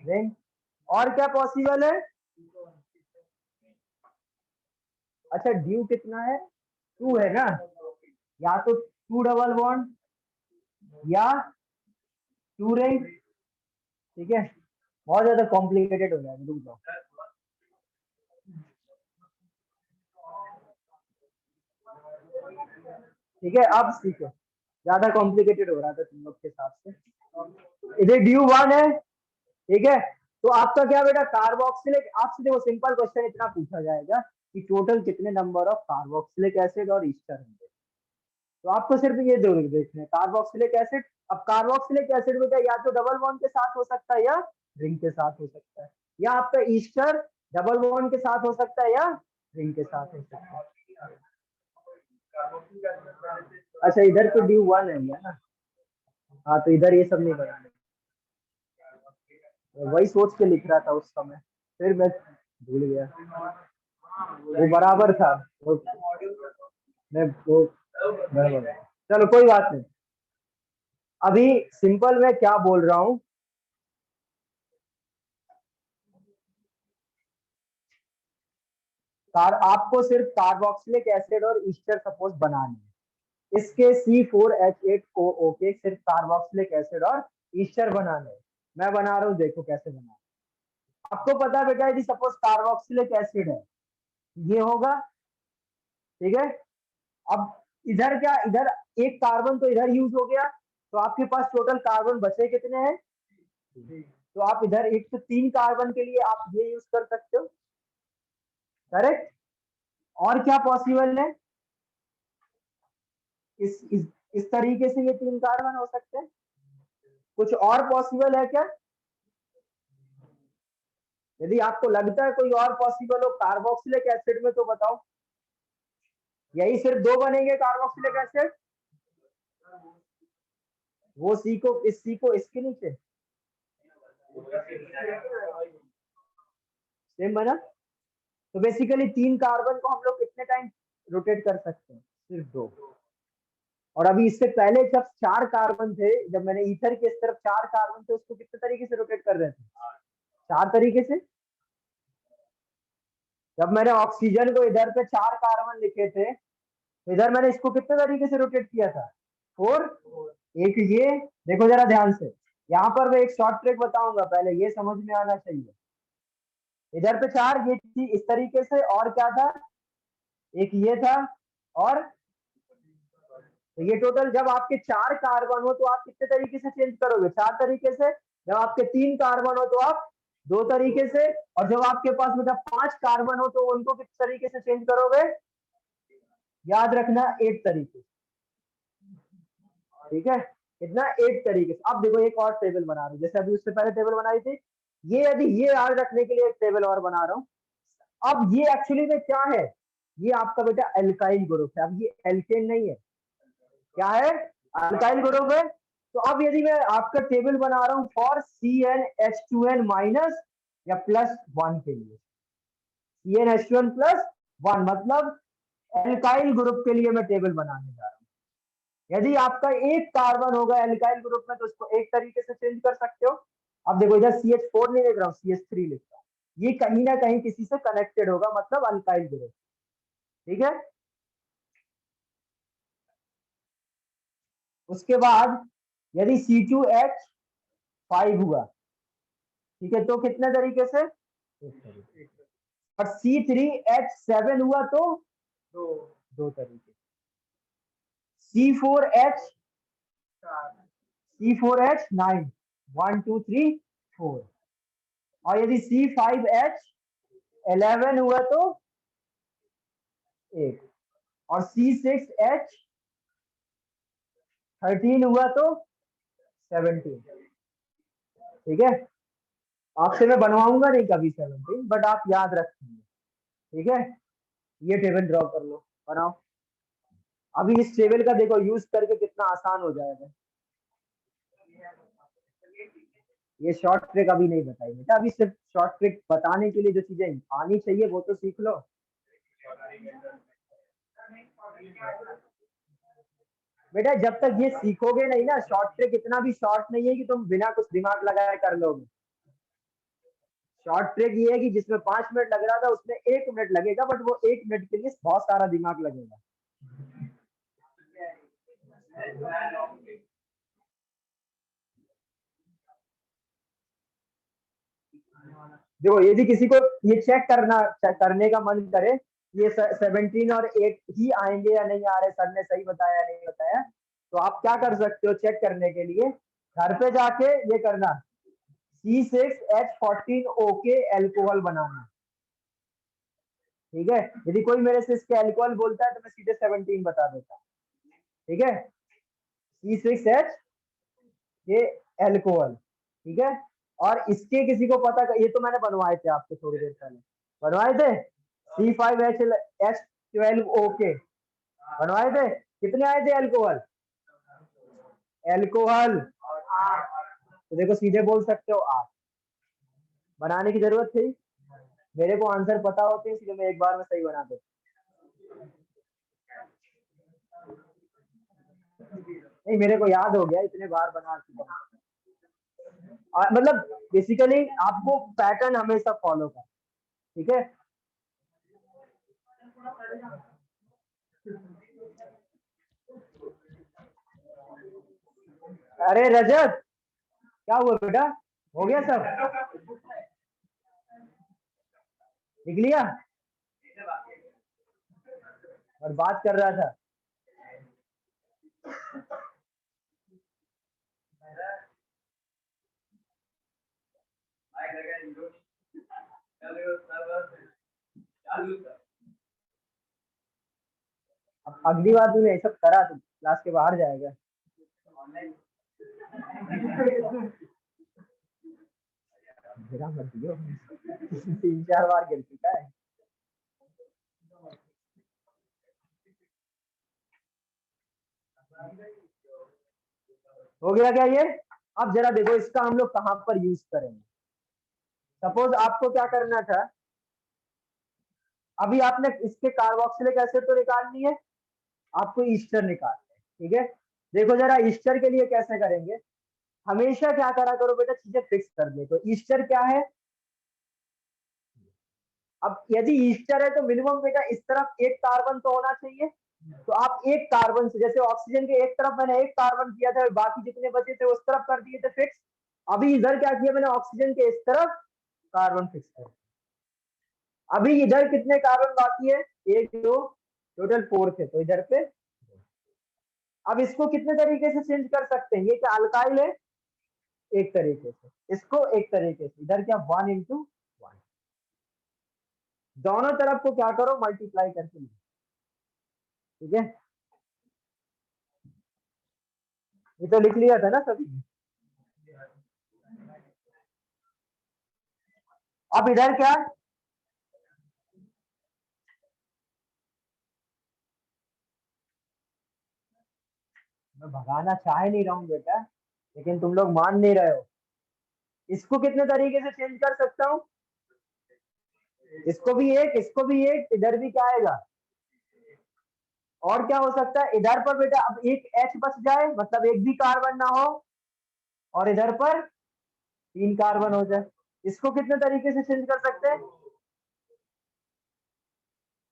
Speaker 5: रिंग। और क्या पॉसिबल है, अच्छा ड्यू कितना है, 2 है ना, या तो 2 डबल बॉन्ड या 2 रिंग, ठीक है। बहुत ज्यादा कॉम्प्लिकेटेड हो जाएगा, रुक जाओ। ठीक है, अब सीखो, ज्यादा कॉम्प्लिकेटेड हो रहा था तुम लोग के हिसाब से। इधर ड्यू 1 है, ठीक है। तो आपका क्या बेटा, कार्बोक्सिलिक, आपसे देखो सिंपल क्वेश्चन इतना पूछा जाएगा कि टोटल कितने नंबर ऑफ कार्बोक्सिलिक एसिड और ईस्टर होंगे। तो आपको सिर्फ ये दो देखने, कार्बोक्सिलिक एसिड। अब कार्बोक्सिलिक एसिड बेटा या तो डबल बॉन्ड के साथ हो सकता है या रिंग के साथ हो सकता है, या आपका ईस्टर डबल बॉन्ड के साथ हो सकता है या रिंग के साथ हो सकता है। अच्छा, इधर तो ड्यू 1 है ना, हाँ तो इधर ये सब नहीं बनाना, वही सोच के लिख रहा था उस समय, फिर मैं भूल गया। वो बराबर था वो बराबर। चलो कोई बात नहीं, अभी सिंपल मैं क्या बोल रहा हूँ, आपको सिर्फ कार्बोक्सिलिक एसिड और ईस्टर सपोज बनाने हैं, इसके C4H8OO के सिर्फ कार्बोक्सिलिक एसिड और ईस्टर बनाने हैं। मैं बना रहा हूँ, देखो कैसे बना। आपको पता है बेटा, यदि सपोज कार्बोक्सिलिक एसिड है, ये होगा, ठीक है। अब इधर क्या, इधर एक कार्बन तो इधर यूज हो गया, तो आपके पास टोटल कार्बन बचे कितने हैं, तो आप इधर एक तो 3 कार्बन के लिए आप ये यूज कर सकते हो, करेक्ट। और क्या पॉसिबल है, इस तरीके से ये 3 कार्बन हो सकते हैं। कुछ और पॉसिबल है क्या, यदि आपको लगता है कोई और पॉसिबल हो कार्बोक्सिलिक एसिड में तो बताओ। यही सिर्फ 2 बनेंगे कार्बोक्सिलिक एसिड, वो सी को इसके नीचे सेम बना। तो बेसिकली 3 कार्बन को हम लोग कितने टाइम रोटेट कर सकते हैं, सिर्फ 2। और अभी इससे पहले जब 4 कार्बन थे, जब मैंने ईथर के इस तरफ 4 कार्बन थे, उसको कितने तरीके से रोटेट कर रहे थे, 4 तरीके से। जब मैंने ऑक्सीजन को इधर पे 4 कार्बन लिखे थे, तो इधर मैंने इसको कितने तरीके से रोटेट किया था, 4। एक ये देखो जरा ध्यान से, यहाँ पर मैं एक शॉर्ट ट्रिक बताऊंगा, पहले ये समझ में आना चाहिए। इधर पे 4, ये थी इस तरीके से, और क्या था, एक ये था, और तो ये टोटल जब आपके 4 कार्बन हो तो आप कितने तरीके से चेंज करोगे, 4 तरीके से। जब आपके 3 कार्बन हो तो आप 2 तरीके से, और जब आपके पास मतलब 5 कार्बन हो तो उनको किस तरीके से चेंज करोगे, याद रखना 8 तरीके, ठीक है। कितना, 8 तरीके से। अब देखो एक और टेबल बना रहा हूँ, जैसे अभी उससे पहले टेबल बनाई थी, ये यदि ये याद रखने के लिए एक टेबल और बना रहा हूँ। अब ये एक्चुअली में क्या है, ये आपका बेटा एल्काइल ग्रुप है, अब ये एल्केन नहीं है, क्या है, अल्काइल ग्रुप है। तो अब यदि मैं आपका टेबल बना रहा हूं फॉर CnH2n माइनस या +1 के लिए, CnH2n +1 मतलब एल्काइल ग्रुप के लिए मैं टेबल बनाने जा रहा हूं। यदि आपका एक कार्बन होगा एल्काइल ग्रुप में, तो उसको एक तरीके से चेंज कर सकते हो। अब देखो इधर CH4 नहीं लिख रहा हूँ, CH3 लिख रहा हूँ, ये कहीं ना कहीं किसी से कनेक्टेड होगा, मतलब अल्काइल ग्रुप, ठीक है। उसके बाद यदि C2H5 हुआ, ठीक है, तो कितने तरीके से, और C3H7 हुआ तो 2 तरीके, C4H9 1 2 3 4, और यदि C5H11 हुआ तो 1, और C6H13 हुआ तो 17, ठीक है। आपसे मैं बनवाऊंगा नहीं कभी 17, बट आप याद रखेंगे, ठीक है। ये टेबल ड्रॉ कर लो, बनाओ। अभी इस टेबल का देखो यूज करके कितना आसान हो जाएगा। ये शॉर्ट ट्रिक अभी नहीं बताई बेटा, अभी सिर्फ शॉर्ट ट्रिक बताने के लिए जो चीजें आनी चाहिए वो तो सीख लो। बेटा जब तक ये सीखोगे नहीं ना, शॉर्ट ट्रिक इतना भी शॉर्ट नहीं है कि तुम बिना कुछ दिमाग लगाए कर लोगे। शॉर्ट ट्रिक ये है कि जिसमें 5 मिनट लग रहा था उसमें 1 मिनट लगेगा, बट वो 1 मिनट के लिए बहुत सारा दिमाग लगेगा। देखो यदि किसी को ये चेक करने का मन करे ये 17 और 8 ही आएंगे या नहीं आ रहे, सर ने सही बताया या नहीं बताया। तो आप क्या कर सकते हो चेक करने के लिए, घर पे जाके ये करना, C6H14O के एल्कोहल बनाना। ठीक है, यदि कोई मेरे से इसके एल्कोहल बोलता है तो मैं सीधे 17 बता देता। ठीक है, C6H ये एल्कोहल। ठीक है, और इसके किसी को पता, ये तो मैंने बनवाए थे आपको थोड़ी देर पहले, बनवाए थे C5H12O के बनवाए थे। कितने आए थे एल्कोहल? एल्कोहल तो देखो सीधे बोल सकते हो 8। बनाने की जरूरत थी, मेरे को आंसर पता होते हैं, इसलिए मैं एक बार में सही बना देता। नहीं, मेरे को याद हो गया, इतने बार बना चुका हूं। मतलब बेसिकली आपको पैटर्न हमेशा फॉलो कर। ठीक है, अरे रजत क्या हुआ बेटा, हो गया सब, लिख लिया? और बात कर रहा था। अब अगली बार तूने ये सब करा तो क्लास के बाहर जाएगा। गिरा मत दियो, 3-4 बार गिर चुका है। हो गया क्या ये? अब जरा देखो इसका हम लोग कहां पर यूज करेंगे। सपोज आपको क्या करना था, अभी आपने इसके कार्बोक्सिलिक एसिड तो निकाल लिए, आपको ईस्टर निकालना है। ठीक है, देखो जरा ईस्टर के लिए कैसे करेंगे। हमेशा क्या करा करो बेटा, चीजें फिक्स कर दे। तो ईस्टर क्या है, अब यदि ईस्टर है तो मिनिमम बेटा इस तरफ एक कार्बन तो होना चाहिए। तो आप एक कार्बन से, जैसे ऑक्सीजन के एक तरफ मैंने एक कार्बन किया था, बाकी जितने बचे थे उस तरफ कर दिए थे फिक्स। अभी इधर क्या किया मैंने, ऑक्सीजन के इस तरफ कार्बन फिक्स कर। अभी इधर कितने कार्बन बाकी है, 1 2 टोटल 4 थे, तो इधर पे। अब इसको कितने तरीके से चेंज कर सकते हैं, ये क्या अल्काइल है, एक तरीके से, इसको एक तरीके से, इधर क्या 1 into 1, दोनों तरफ को क्या करो मल्टीप्लाई करके लिखो। ठीक है, ये तो लिख लिया था ना सभी। अब इधर क्या, मैं भगाना चाह नहीं रहा हूँ बेटा, लेकिन तुम लोग मान नहीं रहे हो। इसको कितने तरीके से चेंज कर सकता हूँ, इसको भी एक, इसको भी एक, इधर भी क्या आएगा, और क्या हो सकता है इधर पर बेटा, अब एक H बच जाए, मतलब एक भी कार्बन ना हो, और इधर पर 3 कार्बन हो जाए। इसको कितने तरीके से चेंज कर सकते हैं,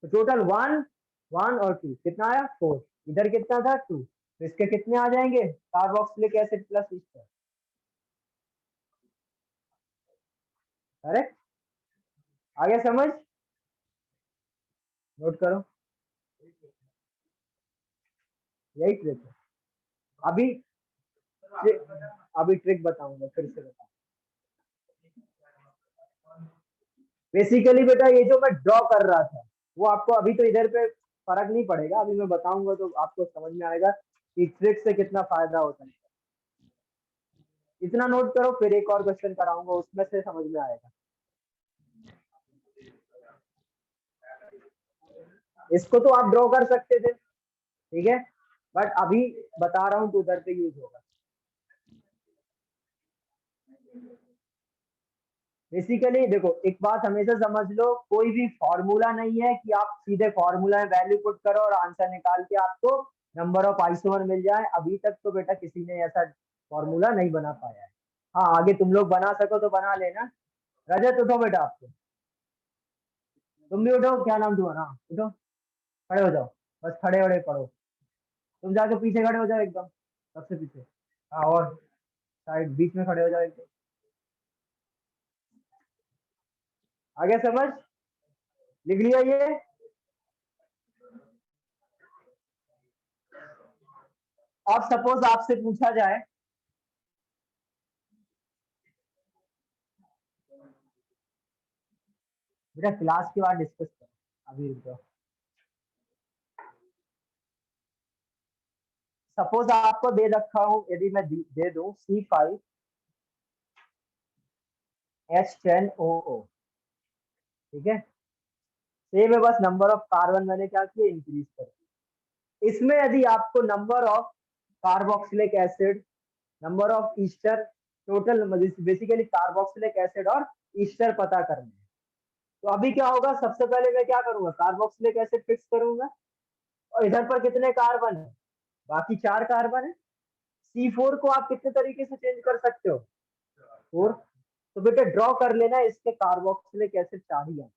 Speaker 5: तो टोटल 1 1 और 2 कितना आया 4, इधर कितना था 2, तो इसके कितने आ जाएंगे, carboxylic acid plus ester. Correct, आ गया समझ, नोट करो, यही ट्रिक है। अभी ट्रिक बताऊंगा, फिर से बताऊंगा। बेसिकली बेटा ये जो मैं ड्रॉ कर रहा था वो आपको अभी तो इधर पे फर्क नहीं पड़ेगा, अभी मैं बताऊंगा तो आपको समझ में आएगा कि ट्रिक से कितना फायदा होता है। इतना नोट करो, फिर एक और क्वेश्चन कराऊंगा, उसमें से समझ में आएगा। इसको तो आप ड्रॉ कर सकते थे, ठीक है, बट अभी बता रहा हूँ तो उधर पे यूज होगा। बेसिकली देखो एक बात हमेशा समझ लो, कोई भी फॉर्मूला नहीं है कि आप सीधे फॉर्मूला में वैल्यू पुट करो और आंसर निकाल के आपको नंबर ऑफ आइसोमर मिल जाए। अभी तक तो बेटा किसी ने ऐसा फॉर्मूला नहीं बना पाया है। हाँ, आगे तुम लोग बना सको तो बना लेना। रजत उठो बेटा, आपको तुम भी उठो, क्या नाम तुम्हारा, हाँ, उठो, खड़े हो जाओ, बस खड़े खड़े पढ़ो। तुम जाके पीछे खड़े हो जाओ, एकदम सबसे पीछे, हाँ, और साइड बीच में खड़े हो जाओ एकदम। आ गया समझ, लिख लिया ये, अब सपोज आपसे पूछा जाए बेटा क्लास के बाद डिस्कस करो, अभी रुक जाओ। सपोज आपको दे रखा हूं, यदि मैं दे दूं C5H10OO, ठीक है, सेम है, बस नंबर ऑफ कार्बन मैंने क्या किया, इंक्रीज कर दिया। इसमें यदि आपको number of carboxylic acid, number of Easter, total basically carboxylic acid और ईस्टर पता करना है, तो अभी क्या होगा, सबसे पहले मैं क्या करूंगा, कार्बोक्सिलिक एसिड फिक्स करूंगा, और इधर पर कितने कार्बन है, बाकी 4 कार्बन है। C4 को आप कितने तरीके से चेंज कर सकते हो, 4, तो बेटा ड्रॉ कर लेना, इसके कार्बोक्सिलिक एसिड 4 ही है।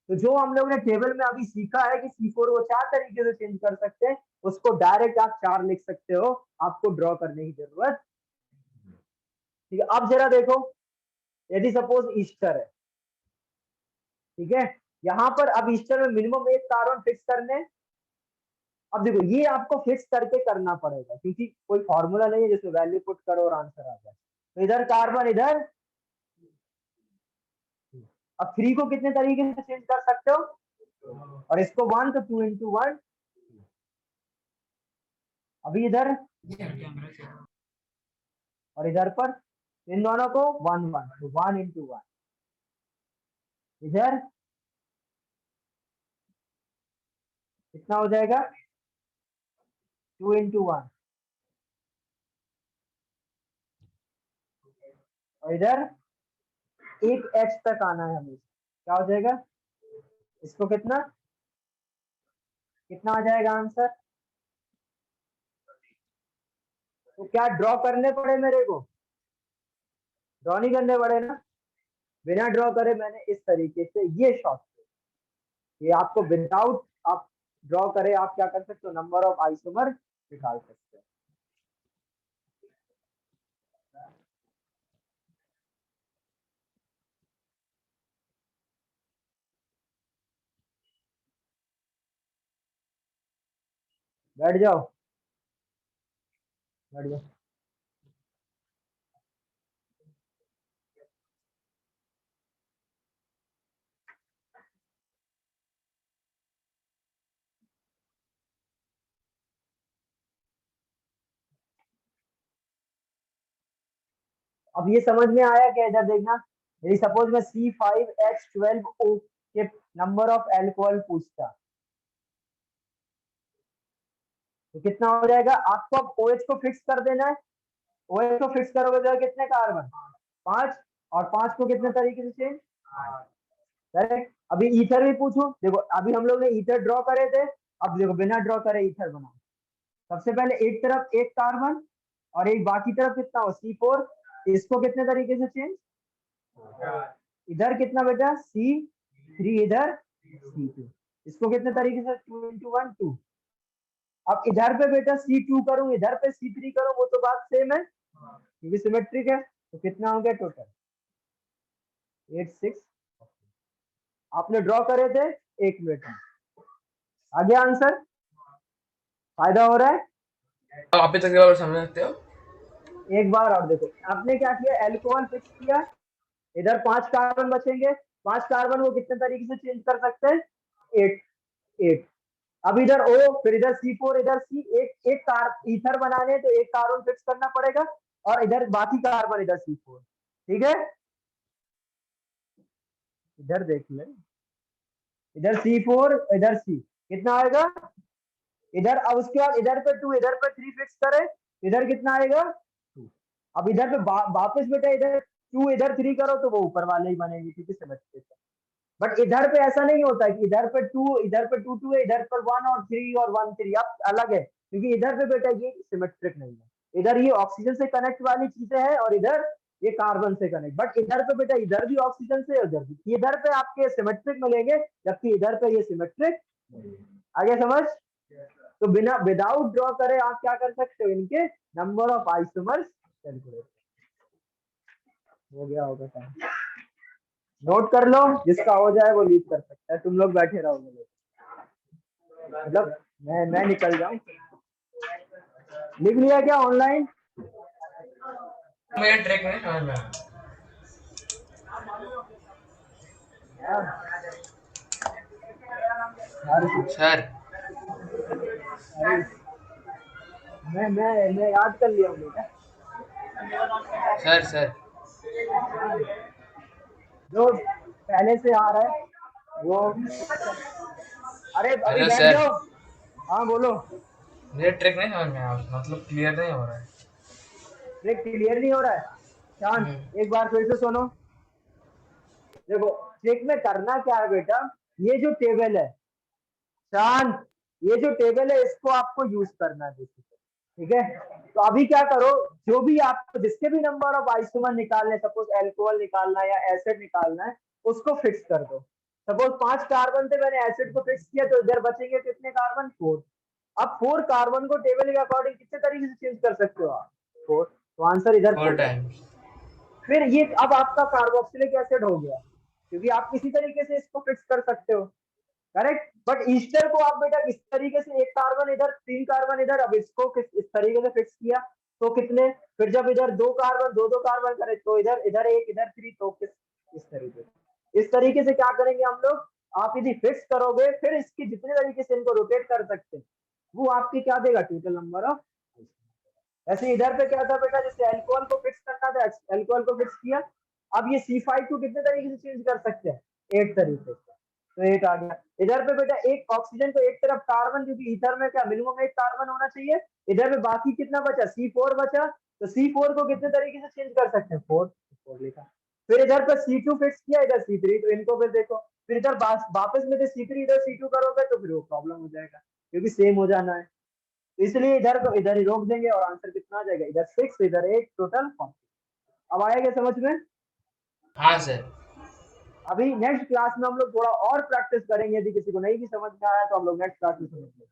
Speaker 5: तो जो हम लोग ने टेबल में अभी सीखा है कि C4 को 4 तरीके से चेंज कर सकते हैं, उसको डायरेक्ट आप 4 लिख सकते हो, आपको ड्रॉ करने की जरूरत। ठीक है, अब जरा देखो, यदि सपोज ईस्टर है, ठीक है, यहाँ पर अब ईस्टर में मिनिमम 1 कार्बन फिक्स करने। अब देखो ये आपको फिक्स करके करना पड़ेगा, क्योंकि कोई फॉर्मूला नहीं है जिसमें वैल्यू पुट करो और आंसर आ जाए। तो इधर कार्बन, इधर, अब 3 को कितने तरीके से चेंज कर सकते हो, और इसको 1 तो 2 into 1, अभी इधर और इधर पर इन दोनों को 1 1, तो 1 into 1, इधर कितना हो जाएगा, 2 into 1, और इधर एक H तक आना है हमें, क्या हो जाएगा, इसको कितना कितना आ जाएगा आंसर। तो क्या ड्रॉ करने पड़े मेरे को, ड्रॉ नहीं करने पड़े ना, बिना ड्रॉ करे मैंने इस तरीके से ये शॉर्ट, ये आपको विदाउट आप ड्रॉ करे आप क्या कर सकते हो, नंबर ऑफ आइसोमर निकाल सकते हो। बैठ जाओ, बैठ जाओ। अब ये समझ में आया क्या, इधर देखना, यदि सपोज मैं C5H12O के नंबर ऑफ एल्कोहल पूछता, तो कितना हो जाएगा, आपको अब OH को फिक्स कर देना है, OH को फिक्स करोगे तो कितने कार्बन, 5, और 5 को कितने तरीके से चेंज, करेक्ट। अभी ईथर भी पूछो, देखो अभी हम लोग ने ईथर ड्रॉ करे थे, अब देखो बिना ड्रॉ करे ईथर बनाओ, सबसे पहले एक तरफ 1 कार्बन और एक बाकी तरफ कितना हो, C4, इसको कितने तरीके से चेंज, इधर कितना बेटा C3, इधर C2, इसको कितने तरीके से 2 into 1 2। अब इधर पे बेटा C2 करूं, इधर पे C3 करूं, वो तो बात सेम है क्योंकि सिमेट्रिक है, तो कितना हो गया टोटल 8 6। आपने ड्रॉ करे थे 1 मिनट में, आ गया आंसर, फायदा हो रहा है।
Speaker 6: आप भी तक समझ सकते हो।
Speaker 5: एक बार और देखो, आपने क्या किया, एल्कोहल फिक्स किया, इधर 5 कार्बन बचेंगे, 5 कार्बन वो कितने तरीके से चेंज कर सकते हैं, 8 8। अब इधर O, फिर इधर C4, इधर C, एक ईथर बनाने तो 1 कार्बन फिक्स करना पड़ेगा, और इधर बाकी कार्बन इधर C4, ठीक है, इधर देख ले, इधर C4, इधर C, कितना आएगा इधर, अब उसके बाद इधर पे 2, इधर पे 3 फिक्स करें, इधर कितना आएगा 2। अब इधर पे वापस बेटा इधर 2 इधर 3 करो तो वो ऊपर वाले ही बनेंगे क्योंकि सिमेट्रिक है। बट इधर पे ऐसा नहीं होता कि इधर पे 2 इधर पे 2 2 है, इधर पर 1 और 3 और 1 3, अब अलग है क्योंकि इधर पे बेटा ये सिमेट्रिक नहीं है, इधर ये ऑक्सीजन से कनेक्ट वाली चीजें हैं और इधर ये कार्बन से कनेक्ट, बट इधर पे बेटा इधर भी ऑक्सीजन से, उधर भी, इधर पे आपके सिमेट्रिक मिलेंगे जबकि इधर पे ये सिमेट्रिक। आगे समझ, तो बिना विदाउट ड्रॉ करे आप क्या कर सकते हो, इनके नंबर ऑफ आइसोमर्स कैलकुलेट, हो गया होगा टाइम, नोट कर लो, जिसका हो जाए वो लीव कर सकता है, तुम लोग बैठे रहोगे, मतलब मैं निकल जाऊं। लिख लिया क्या ऑनलाइन?
Speaker 6: मेरे ट्रिक नहीं समझ में आया। सर
Speaker 5: मैं याद कर लिया हूँ बेटा।
Speaker 6: सर
Speaker 5: जो पहले से आ रहा है वो, अरे अभी
Speaker 6: हेलो
Speaker 5: बैठ
Speaker 6: सर,
Speaker 5: जाओ। हाँ बोलो।
Speaker 6: मुझे ट्रिक नहीं समझ में आया, मतलब क्लियर नहीं हो रहा है।
Speaker 5: ट्रिक क्लियर नहीं हो रहा है? शांत, एक बार फिर से सुनो। देखो ट्रिक में करना क्या है बेटा, ये जो टेबल है, शांत, ये जो टेबल है इसको आपको यूज करना है बेसिकली, ठीक है? तो अभी क्या करो, जो भी आपको जिसके भी नंबर ऑफ आइसोमर निकालने, सपोज अल्कोहल निकालना है या एसिड निकालना है, उसको फिक्स कर दो। सपोज 5 कार्बन थे, मैंने एसिड को फिक्स किया, तो इधर बचेंगे कितने कार्बन? 4। अब 4 कार्बन को टेबल के अकॉर्डिंग कितने तरीके से चेंज कर सकते हो आप? 4। तो आंसर इधर
Speaker 6: 4
Speaker 5: 4 है।
Speaker 6: टाइम्स।
Speaker 5: फिर ये अब आपका कार्बोक्सिलिक एसिड हो गया, क्योंकि आप किसी तरीके से इसको फिक्स कर सकते हो, करेक्ट? बट ईस्टर को आप बेटा इस तरीके से, 1 कार्बन इधर 3 कार्बन इधर, अब इसको इस तरीके से फिक्स किया तो कितने? फिर जब इधर 2 कार्बन 2 कार्बन करे तो इधर 1 इधर 3, तो किस इस तरीके से, इस तरीके से क्या करेंगे हम लोग, आप यदि फिक्स करोगे फिर इसकी जितने तरीके से इनको रोटेट कर सकते हैं वो आपकी क्या देगा? Total number of. ऐसे इधर पे क्या था बेटा, जैसे अल्कोहल को फिक्स करना था, अल्कोहल को फिक्स किया, अब ये C5 को कितने तरीके से चेंज कर सकते हैं? 8 तरीके से, तो 8 आ गया। इधर पे बेटा एक ऑक्सीजन को एक तरफ कार्बन, क्योंकि ईथर में क्या मिनिमम 1 कार्बन होना चाहिए, इधर पे बाकी कितना बचा? C4 बचा, तो C4 को कितने तरीके से चेंज कर सकते हैं? 4 लिखा। फिर इधर पे C2 फिक्स किया, इधर C3, तो इनको फिर देखो, फिर इधर वापस में C3 इधर C2 करोगे तो फिर वो प्रॉब्लम हो जाएगा, क्योंकि सेम हो जाना है। इसलिए इधर को इधर ही रोक देंगे और आंसर कितना आ जाएगा? इधर 6, इधर 8, टोटल 40। अब आएगा समझ में?
Speaker 6: हाँ सर।
Speaker 5: अभी नेक्स्ट क्लास में हम लोग थोड़ा और प्रैक्टिस करेंगे, यदि किसी को नहीं भी समझ में आया तो हम लोग नेक्स्ट क्लास में समझ लेंगे।